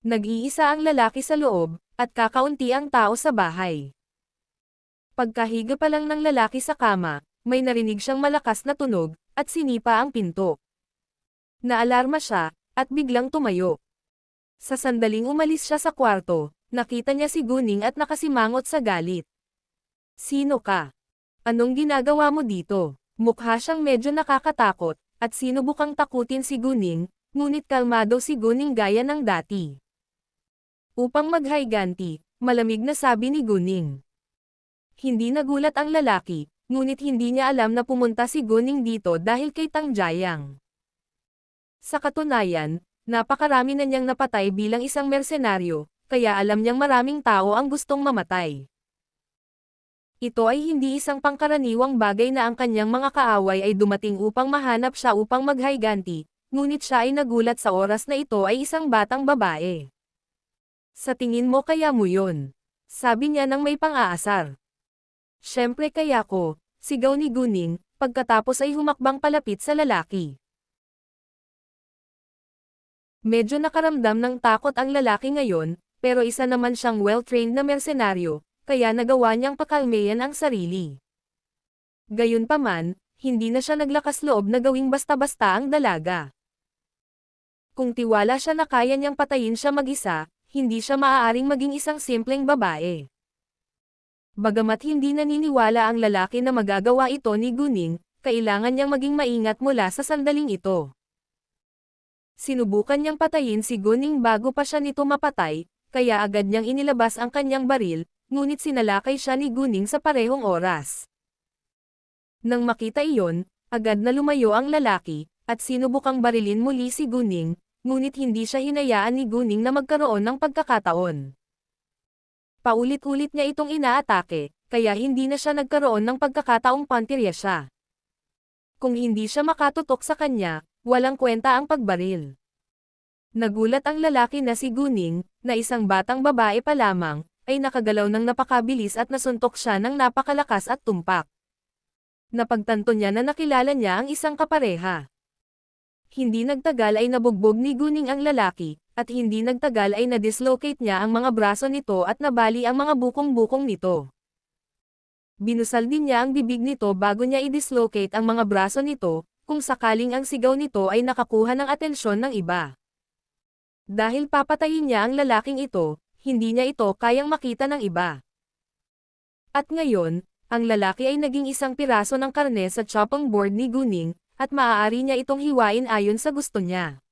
Nag-iisa ang lalaki sa loob, at kakaunti ang tao sa bahay. Pagkahiga pa lang ng lalaki sa kama, may narinig siyang malakas na tunog, at sinipa ang pinto. Naalarma siya, at biglang tumayo. Sa sandaling umalis siya sa kwarto, nakita niya si Guning at nakasimangot sa galit. Sino ka? Anong ginagawa mo dito? Mukha siyang medyo nakakatakot, at sinubukang takutin si Guning, ngunit kalmado si Guning gaya ng dati. Upang maghayganti, malamig na sabi ni Guning. Hindi nagulat ang lalaki, ngunit hindi niya alam na pumunta si Guning dito dahil kay Tang Jiayang. Sa katunayan, napakarami na niyang napatay bilang isang mersenaryo, kaya alam niyang maraming tao ang gustong mamatay. Ito ay hindi isang pangkaraniwang bagay na ang kanyang mga kaaway ay dumating upang mahanap siya upang maghayganti, ngunit siya ay nagulat sa oras na ito ay isang batang babae. Sa tingin mo kaya mo yun? Sabi niya nang may pang-aasar. Siyempre kaya ko, sigaw ni Guning, pagkatapos ay humakbang palapit sa lalaki. Medyo nakaramdam ng takot ang lalaki ngayon, pero isa naman siyang well-trained na mersenaryo, kaya nagawa niyang pakalmeyan ang sarili. Gayunpaman, hindi na siya naglakas loob na gawing basta-basta ang dalaga. Kung tiwala siya na kaya niyang patayin siya mag-isa, hindi siya maaaring maging isang simpleng babae. Bagamat hindi naniniwala ang lalaki na magagawa ito ni Guning, kailangan niyang maging maingat mula sa sandaling ito. Sinubukan niyang patayin si Guning bago pa siya nito mapatay, kaya agad niyang inilabas ang kanyang baril, ngunit sinalakay siya ni Guning sa parehong oras. Nang makita iyon, agad na lumayo ang lalaki, at sinubukang barilin muli si Guning, ngunit hindi siya hinayaan ni Guning na magkaroon ng pagkakataon. Paulit-ulit niya itong inaatake, kaya hindi na siya nagkaroon ng pagkakataong pantirya siya. Kung hindi siya makatutok sa kanya, walang kwenta ang pagbaril. Nagulat ang lalaki na si Guning, na isang batang babae pa lamang, ay nakagalaw ng napakabilis at nasuntok siya ng napakalakas at tumpak. Napagtanto niya na nakilala niya ang isang kapareha. Hindi nagtagal ay nabugbog ni Guning ang lalaki, at hindi nagtagal ay na-dislocate niya ang mga braso nito at nabali ang mga bukong-bukong nito. Binusal din niya ang bibig nito bago niya i-dislocate ang mga braso nito, kung sakaling ang sigaw nito ay nakakuha ng atensyon ng iba. Dahil papatayin niya ang lalaking ito, hindi niya ito kayang makita ng iba. At ngayon, ang lalaki ay naging isang piraso ng karne sa chopping board ni Guning, at maaari niya itong hiwain ayon sa gusto niya.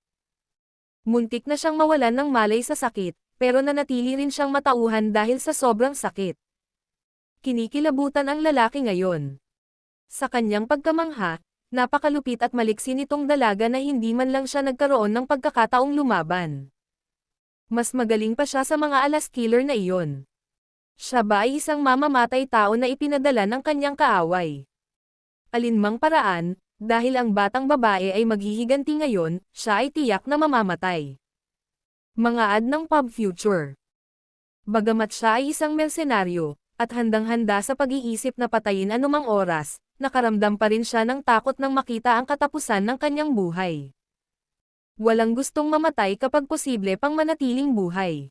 Muntik na siyang mawalan ng malay sa sakit, pero nanatili rin siyang matauhan dahil sa sobrang sakit. Kinikilabutan ang lalaki ngayon. Sa kanyang pagkamangha, napakalupit at maliksi nitong dalaga na hindi man lang siya nagkaroon ng pagkakataong lumaban. Mas magaling pa siya sa mga alas killer na iyon. Siya ba ay isang mamamatay tao na ipinadala ng kanyang kaaway? Alinmang paraan, dahil ang batang babae ay maghihiganti ngayon, siya ay tiyak na mamamatay. Mga ad ng Pub Future. Bagamat siya ay isang mersenaryo, at handang-handa sa pag-iisip na patayin anumang oras, nakaramdam pa rin siya ng takot nang makita ang katapusan ng kanyang buhay. Walang gustong mamatay kapag posible pang manatiling buhay.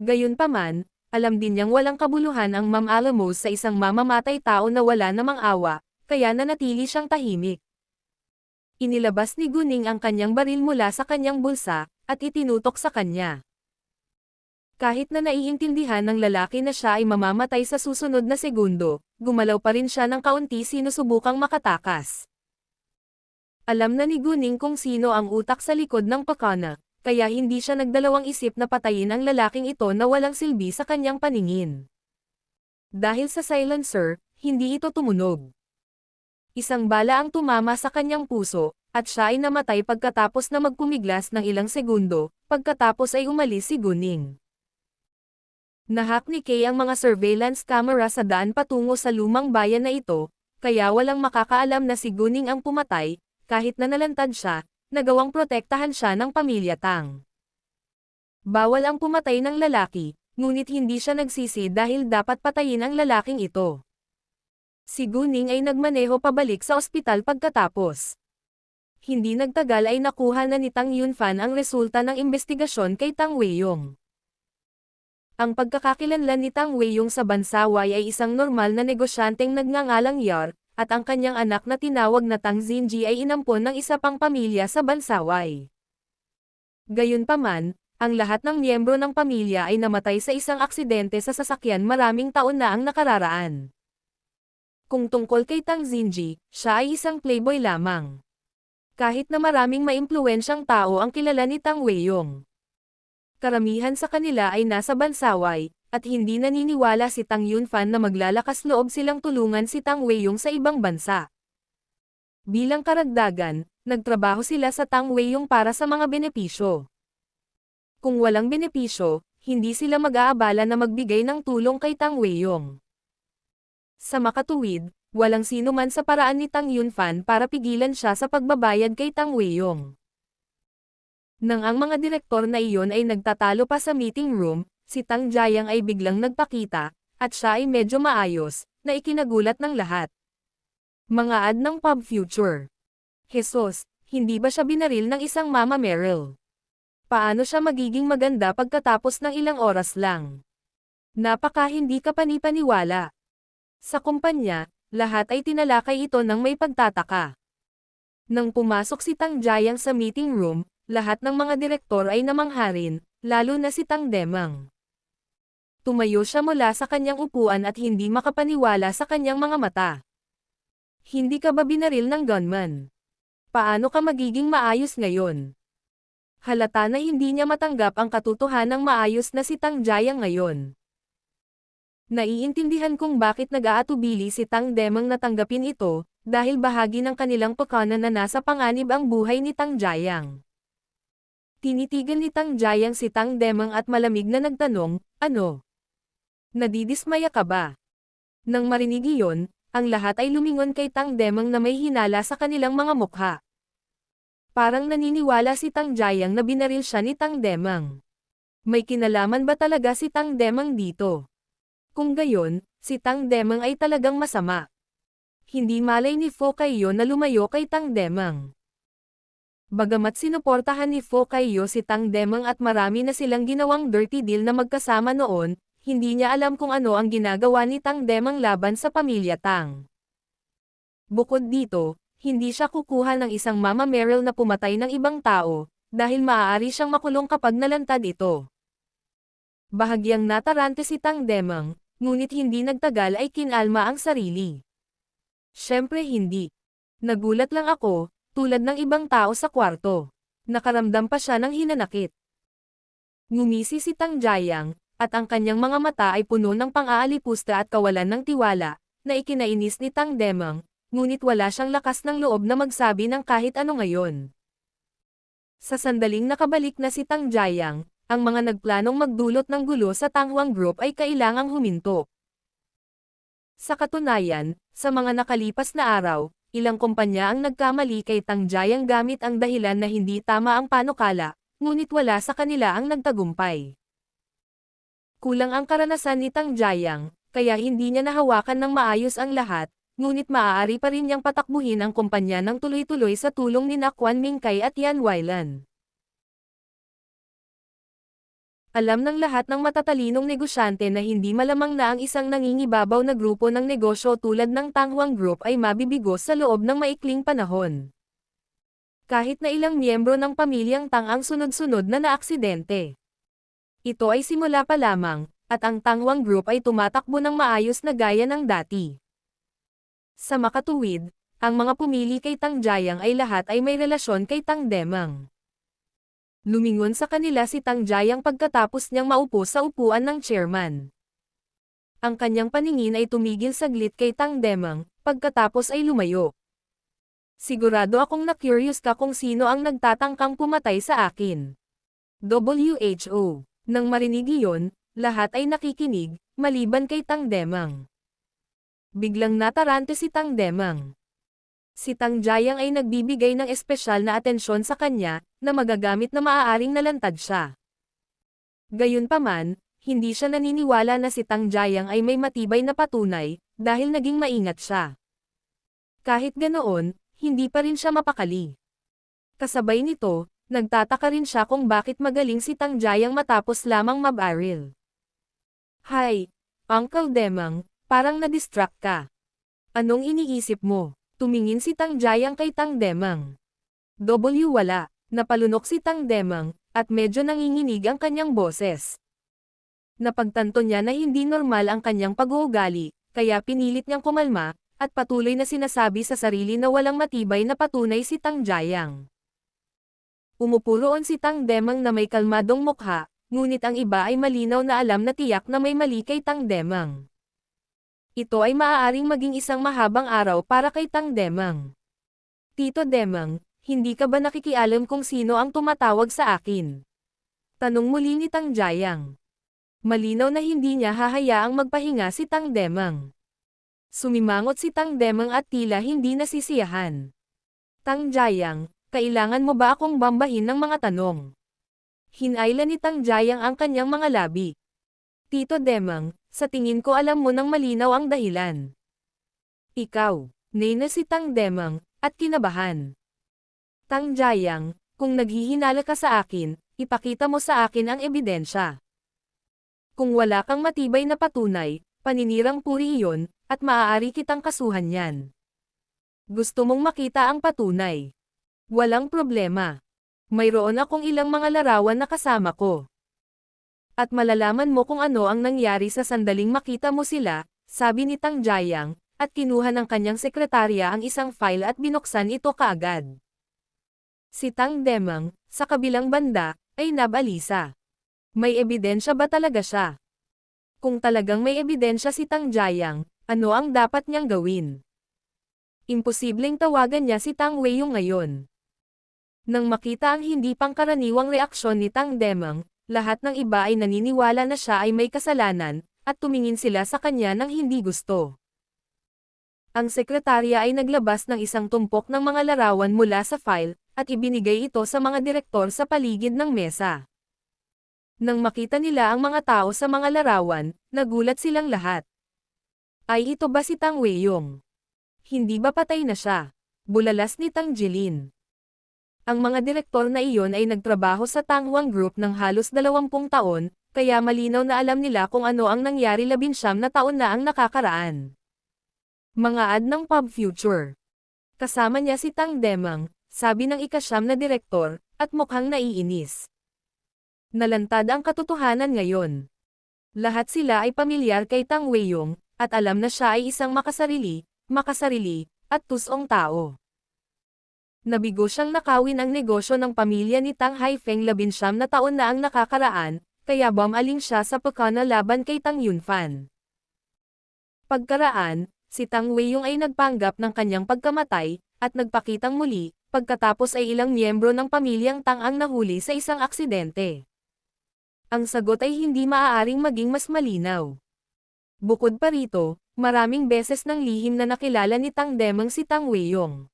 Gayunpaman, alam din niyang walang kabuluhan ang Ma'am Alamos sa isang mamamatay tao na wala namang awa, kaya nanatili siyang tahimik. Inilabas ni Guning ang kanyang baril mula sa kanyang bulsa, at itinutok sa kanya. Kahit na naiintindihan ng lalaki na siya ay mamamatay sa susunod na segundo, gumalaw pa rin siya ng kaunti sinusubukang makatakas. Alam na ni Guning kung sino ang utak sa likod ng pakana, kaya hindi siya nagdalawang isip na patayin ang lalaking ito na walang silbi sa kanyang paningin. Dahil sa silencer, hindi ito tumunog. Isang bala ang tumama sa kanyang puso, at siya ay namatay pagkatapos na magpumiglas ng ilang segundo, pagkatapos ay umalis si Guning. Nahack ni Kay ang mga surveillance camera sa daan patungo sa lumang bayan na ito, kaya walang makakaalam na si Guning ang pumatay, kahit na nalantad siya, nagawang protektahan siya ng pamilya Tang. Bawal ang pumatay ng lalaki, ngunit hindi siya nagsisi dahil dapat patayin ang lalaking ito. Si Guning ay nagmaneho pabalik sa ospital pagkatapos. Hindi nagtagal ay nakuha na ni Tang Yunfan ang resulta ng investigasyon kay Tang Weiyong. Ang pagkakakilanlan ni Tang Weiyong sa Bansaway ay isang normal na negosyanteng nagngangalang Yar, at ang kanyang anak na tinawag na Tang Xinji ay inampon ng isa pang pamilya sa Bansaway. Gayunpaman, ang lahat ng miyembro ng pamilya ay namatay sa isang aksidente sa sasakyan maraming taon na ang nakararaan. Kung tungkol kay Tang Xinji, siya ay isang playboy lamang. Kahit na maraming maimpluwensyang tao ang kilala ni Tang Weiyong. Karamihan sa kanila ay nasa Bansaway, at hindi naniniwala si Tang Yunfan na maglalakas loob silang tulungan si Tang Weiyong sa ibang bansa. Bilang karagdagan, nagtrabaho sila sa Tang Weiyong para sa mga benepisyo. Kung walang benepisyo, hindi sila mag-aabala na magbigay ng tulong kay Tang Weiyong. Sa makatuwid, walang sino man sa paraan ni Tang Yunfan para pigilan siya sa pagbabayad kay Tang Weiyong. Nang ang mga direktor na iyon ay nagtatalo pa sa meeting room, si Tang Jiang ay biglang nagpakita, at siya ay medyo maayos, na ikinagulat ng lahat. Mga ad ng Pub Future. Jesus, hindi ba siya binaril ng isang Mama Meryl? Paano siya magiging maganda pagkatapos ng ilang oras lang? Napaka hindi ka panipaniwala. Sa kumpanya, lahat ay tinalakay ito ng may pagtataka. Nang pumasok si Tang Jiang sa meeting room, lahat ng mga direktor ay namangharin, lalo na si Tang Demang. Tumayo siya mula sa kanyang upuan at hindi makapaniwala sa kanyang mga mata. Hindi ka ba binaril ng gunman? Paano ka magiging maayos ngayon? Halata na hindi niya matanggap ang katotohanang maayos na si Tang Jiang ngayon. Naiintindihan kung bakit nag-aatubili si Tang Demang na tanggapin ito, dahil bahagi ng kanilang pakanan na nasa panganib ang buhay ni Tang Jiang. Tinitigan ni Tang Jiang si Tang Demang at malamig na nagtanong, ano? Nadidismaya ka ba? Nang marinig iyon, ang lahat ay lumingon kay Tang Demang na may hinala sa kanilang mga mukha. Parang naniniwala si Tang Jiang na binaril siya ni Tang Demang. May kinalaman ba talaga si Tang Demang dito? Kung gayon, si Tang Demang ay talagang masama. Hindi malay ni Fo Kaiyo na lumayo kay Tang Demang. Bagamat sinuportahan ni Fo Kaiyo si Tang Demang at marami na silang ginawang dirty deal na magkasama noon, hindi niya alam kung ano ang ginagawa ni Tang Demang laban sa pamilya Tang. Bukod dito, hindi siya kukuha ng isang Mama Meryl na pumatay ng ibang tao, dahil maaari siyang makulong kapag nalantad ito. Bahagyang natarante si Tang Demang, ngunit hindi nagtagal ay kinalma ang sarili. Siyempre hindi. Nagulat lang ako, tulad ng ibang tao sa kwarto. Nakaramdam pa siya ng hinanakit. Ngumisi si Tang Jiang, at ang kanyang mga mata ay puno ng pang-aalipusta at kawalan ng tiwala, na ikinainis ni Tang Demang, ngunit wala siyang lakas ng loob na magsabi ng kahit ano ngayon. Sa sandaling nakabalik na si Tang Jiang, ang mga nagplanong magdulot ng gulo sa Tanghuang Group ay kailangang huminto. Sa katunayan, sa mga nakalipas na araw, ilang kumpanya ang nagkamali kay Tang Jiang gamit ang dahilan na hindi tama ang panukala, ngunit wala sa kanila ang nagtagumpay. Kulang ang karanasan ni Tang Jiang, kaya hindi niya nahawakan ng maayos ang lahat, ngunit maaari pa rin niyang patakbuhin ang kumpanya ng tuloy-tuloy sa tulong ni Quan Mingkai at Yan Weilan. Alam ng lahat ng matatalinong negosyante na hindi malamang na ang isang nangingibabaw na grupo ng negosyo tulad ng Tanghuang Group ay mabibigo sa loob ng maikling panahon. Kahit na ilang miyembro ng pamilyang Tang ang sunod-sunod na naaksidente. Ito ay simula pa lamang, at ang Tanghuang Group ay tumatakbo ng maayos na gaya ng dati. Sa makatuwid, ang mga pumili kay Tang Jiang ay lahat ay may relasyon kay Tang Demang. Lumingon sa kanila si Tang Jiang pagkatapos niyang maupo sa upuan ng chairman. Ang kanyang paningin ay tumigil saglit kay Tang Demang, pagkatapos ay lumayo. Sigurado akong na-curious ka kung sino ang nagtatangkang pumatay sa akin. WHO. Nang marinig iyon, lahat ay nakikinig, maliban kay Tang Demang. Biglang natarante si Tang Demang. Si Tang Jiang ay nagbibigay ng espesyal na atensyon sa kanya, na magagamit na maaaring nalantad siya. Gayunpaman, hindi siya naniniwala na si Tang Jiang ay may matibay na patunay, dahil naging maingat siya. Kahit ganoon, hindi pa rin siya mapakali. Kasabay nito, nagtataka rin siya kung bakit magaling si Tang Jiang matapos lamang mabaril. Hi, Uncle Demang, parang na-distract ka. Anong iniisip mo? Tumingin si Tang Jiang kay Tang Demang. Wala. Napalunok si Tang Demang, at medyo nanginginig ang kanyang boses. Napagtanto niya na hindi normal ang kanyang pag-uugali, kaya pinilit niyang kumalma, at patuloy na sinasabi sa sarili na walang matibay na patunay si Tang Jiang. Umupo roon si Tang Demang na may kalmadong mukha, ngunit ang iba ay malinaw na alam na tiyak na may mali kay Tang Demang. Ito ay maaaring maging isang mahabang araw para kay Tang Demang. Tito Demang, hindi ka ba nakikialam kung sino ang tumatawag sa akin? Tanong muli ni Tang Jiang. Malinaw na hindi niya hahayaang magpahinga si Tang Demang. Sumimangot si Tang Demang at tila hindi nasisiyahan. Tang Jiang, kailangan mo ba akong bambahin ng mga tanong? Hinayla ni Tang Jiang ang kanyang mga labi. Tito Demang, sa tingin ko alam mo nang malinaw ang dahilan. Ikaw, nena si Tang Demang, at kinabahan. Tang Jiang, kung naghihinala ka sa akin, ipakita mo sa akin ang ebidensya. Kung wala kang matibay na patunay, paninirang puri iyon, at maaari kitang kasuhan yan. Gusto mong makita ang patunay? Walang problema. Mayroon akong ilang mga larawan na kasama ko. At malalaman mo kung ano ang nangyari sa sandaling makita mo sila, sabi ni Tang Jiang, at kinuha ng kanyang sekretarya ang isang file at binuksan ito kaagad. Si Tang Demang, sa kabilang banda, ay nabalisa. May ebidensya ba talaga siya? Kung talagang may ebidensya si Tang Jiang, ano ang dapat niyang gawin? Imposibleng tawagan niya si Tang Weiyong ngayon. Nang makita ang hindi pangkaraniwang reaksyon ni Tang Demang, lahat ng iba ay naniniwala na siya ay may kasalanan, at tumingin sila sa kanya ng hindi gusto. Ang sekretarya ay naglabas ng isang tumpok ng mga larawan mula sa file, at ibinigay ito sa mga direktor sa paligid ng mesa. Nang makita nila ang mga tao sa mga larawan, nagulat silang lahat. Ay ito ba si Tang Weiyong? Hindi ba patay na siya? Bulalas ni Tang Jilin. Ang mga direktor na iyon ay nagtrabaho sa Tanghuang Group ng halos 20 taon, kaya malinaw na alam nila kung ano ang nangyari 19 na taon na ang nakakaraan. Mga ad ng Pub Future. Kasama niya si Tang Demang, sabi ng ika-9 na direktor, at mukhang naiinis. Nalantad ang katotohanan ngayon. Lahat sila ay pamilyar kay Tang Weiyong, at alam na siya ay isang makasarili, at tusong tao. Nabigo siyang nakawin ang negosyo ng pamilya ni Tang Haifeng 19 na taon na ang nakakaraan, kaya bumaling siya sa pagkana laban kay Tang Yunfan. Pagkaraan, si Tang Weiyong ay nagpanggap ng kanyang pagkamatay, at nagpakitang muli, pagkatapos ay ilang miyembro ng pamilyang Tang ang nahuli sa isang aksidente. Ang sagot ay hindi maaaring maging mas malinaw. Bukod pa rito, maraming beses ng lihim na nakilala ni Tang Demang si Tang Weiyong.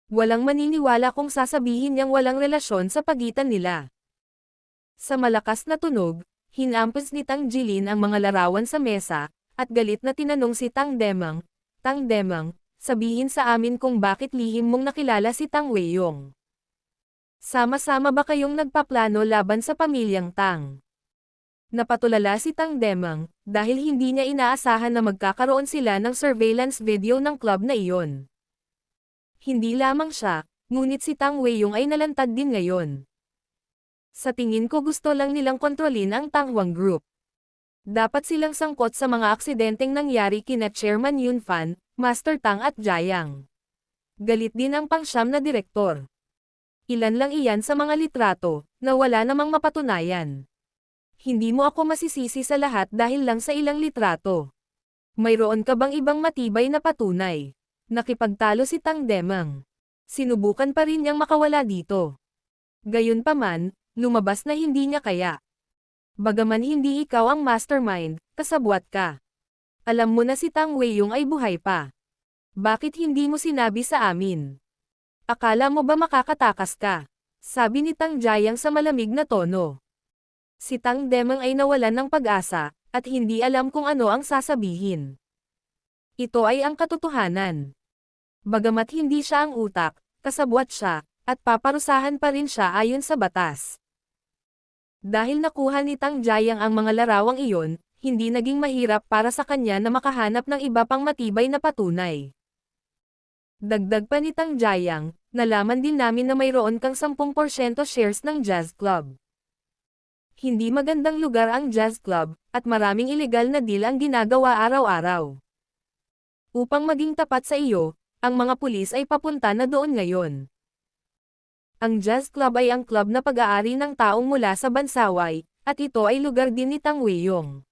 Walang maniniwala kung sasabihin niyang walang relasyon sa pagitan nila. Sa malakas na tunog, hinampas ni Tang Jilin ang mga larawan sa mesa, at galit na tinanong si Tang Demang, Tang Demang, sabihin sa amin kung bakit lihim mong nakilala si Tang Weiyong. Sama-sama ba kayong nagpaplano laban sa pamilyang Tang? Napatulala si Tang Demang, dahil hindi niya inaasahan na magkakaroon sila ng surveillance video ng club na iyon. Hindi lamang siya, ngunit si Tang Weiyong ay nalantad din ngayon. Sa tingin ko gusto lang nilang kontrolin ang Tanghuang Group. Dapat silang sangkot sa mga aksidenteng nangyari kina Chairman Yunfan, Master Tang at Jiang. Galit din ang pang-9 na direktor. Ilan lang iyan sa mga litrato, na wala namang mapatunayan. Hindi mo ako masisisi sa lahat dahil lang sa ilang litrato. Mayroon ka bang ibang matibay na patunay? Nakipagtalo si Tang Demang. Sinubukan pa rin niyang makawala dito. Gayunpaman, lumabas na hindi niya kaya. Bagaman hindi ikaw ang mastermind, kasabwat ka. Alam mo na si Tang Weiyong ay buhay pa. Bakit hindi mo sinabi sa amin? Akala mo ba makakatakas ka? Sabi ni Tang Jiang sa malamig na tono. Si Tang Demang ay nawalan ng pag-asa, at hindi alam kung ano ang sasabihin. Ito ay ang katotohanan. Bagamat hindi siya ang utak, kasabwat siya, at paparusahan pa rin siya ayon sa batas. Dahil nakuha ni Tang Jiang ang mga larawang iyon, hindi naging mahirap para sa kanya na makahanap ng iba pang matibay na patunay. Dagdag pa ni Tang Jiang, nalaman din namin na mayroon kang 10% shares ng Jazz Club. Hindi magandang lugar ang Jazz Club, at maraming ilegal na deal ang ginagawa araw-araw. Upang maging tapat sa iyo, ang mga pulis ay papunta na doon ngayon. Ang Jazz Club ay ang club na pag-aari ng taong mula sa Bansaway, at ito ay lugar din ni Tang Weiyong.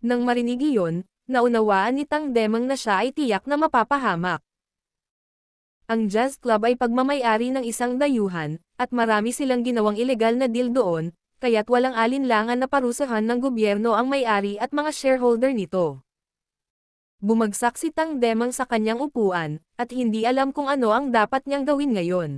Nang marinig iyon, naunawaan ni Tang Demang na siya ay tiyak na mapapahamak. Ang Jazz Club ay pagmamayari ng isang dayuhan, at marami silang ginawang ilegal na deal doon, kaya't walang alinlangan na parusahan ng gobyerno ang may-ari at mga shareholder nito. Bumagsak si Tang Demang sa kanyang upuan, at hindi alam kung ano ang dapat niyang gawin ngayon.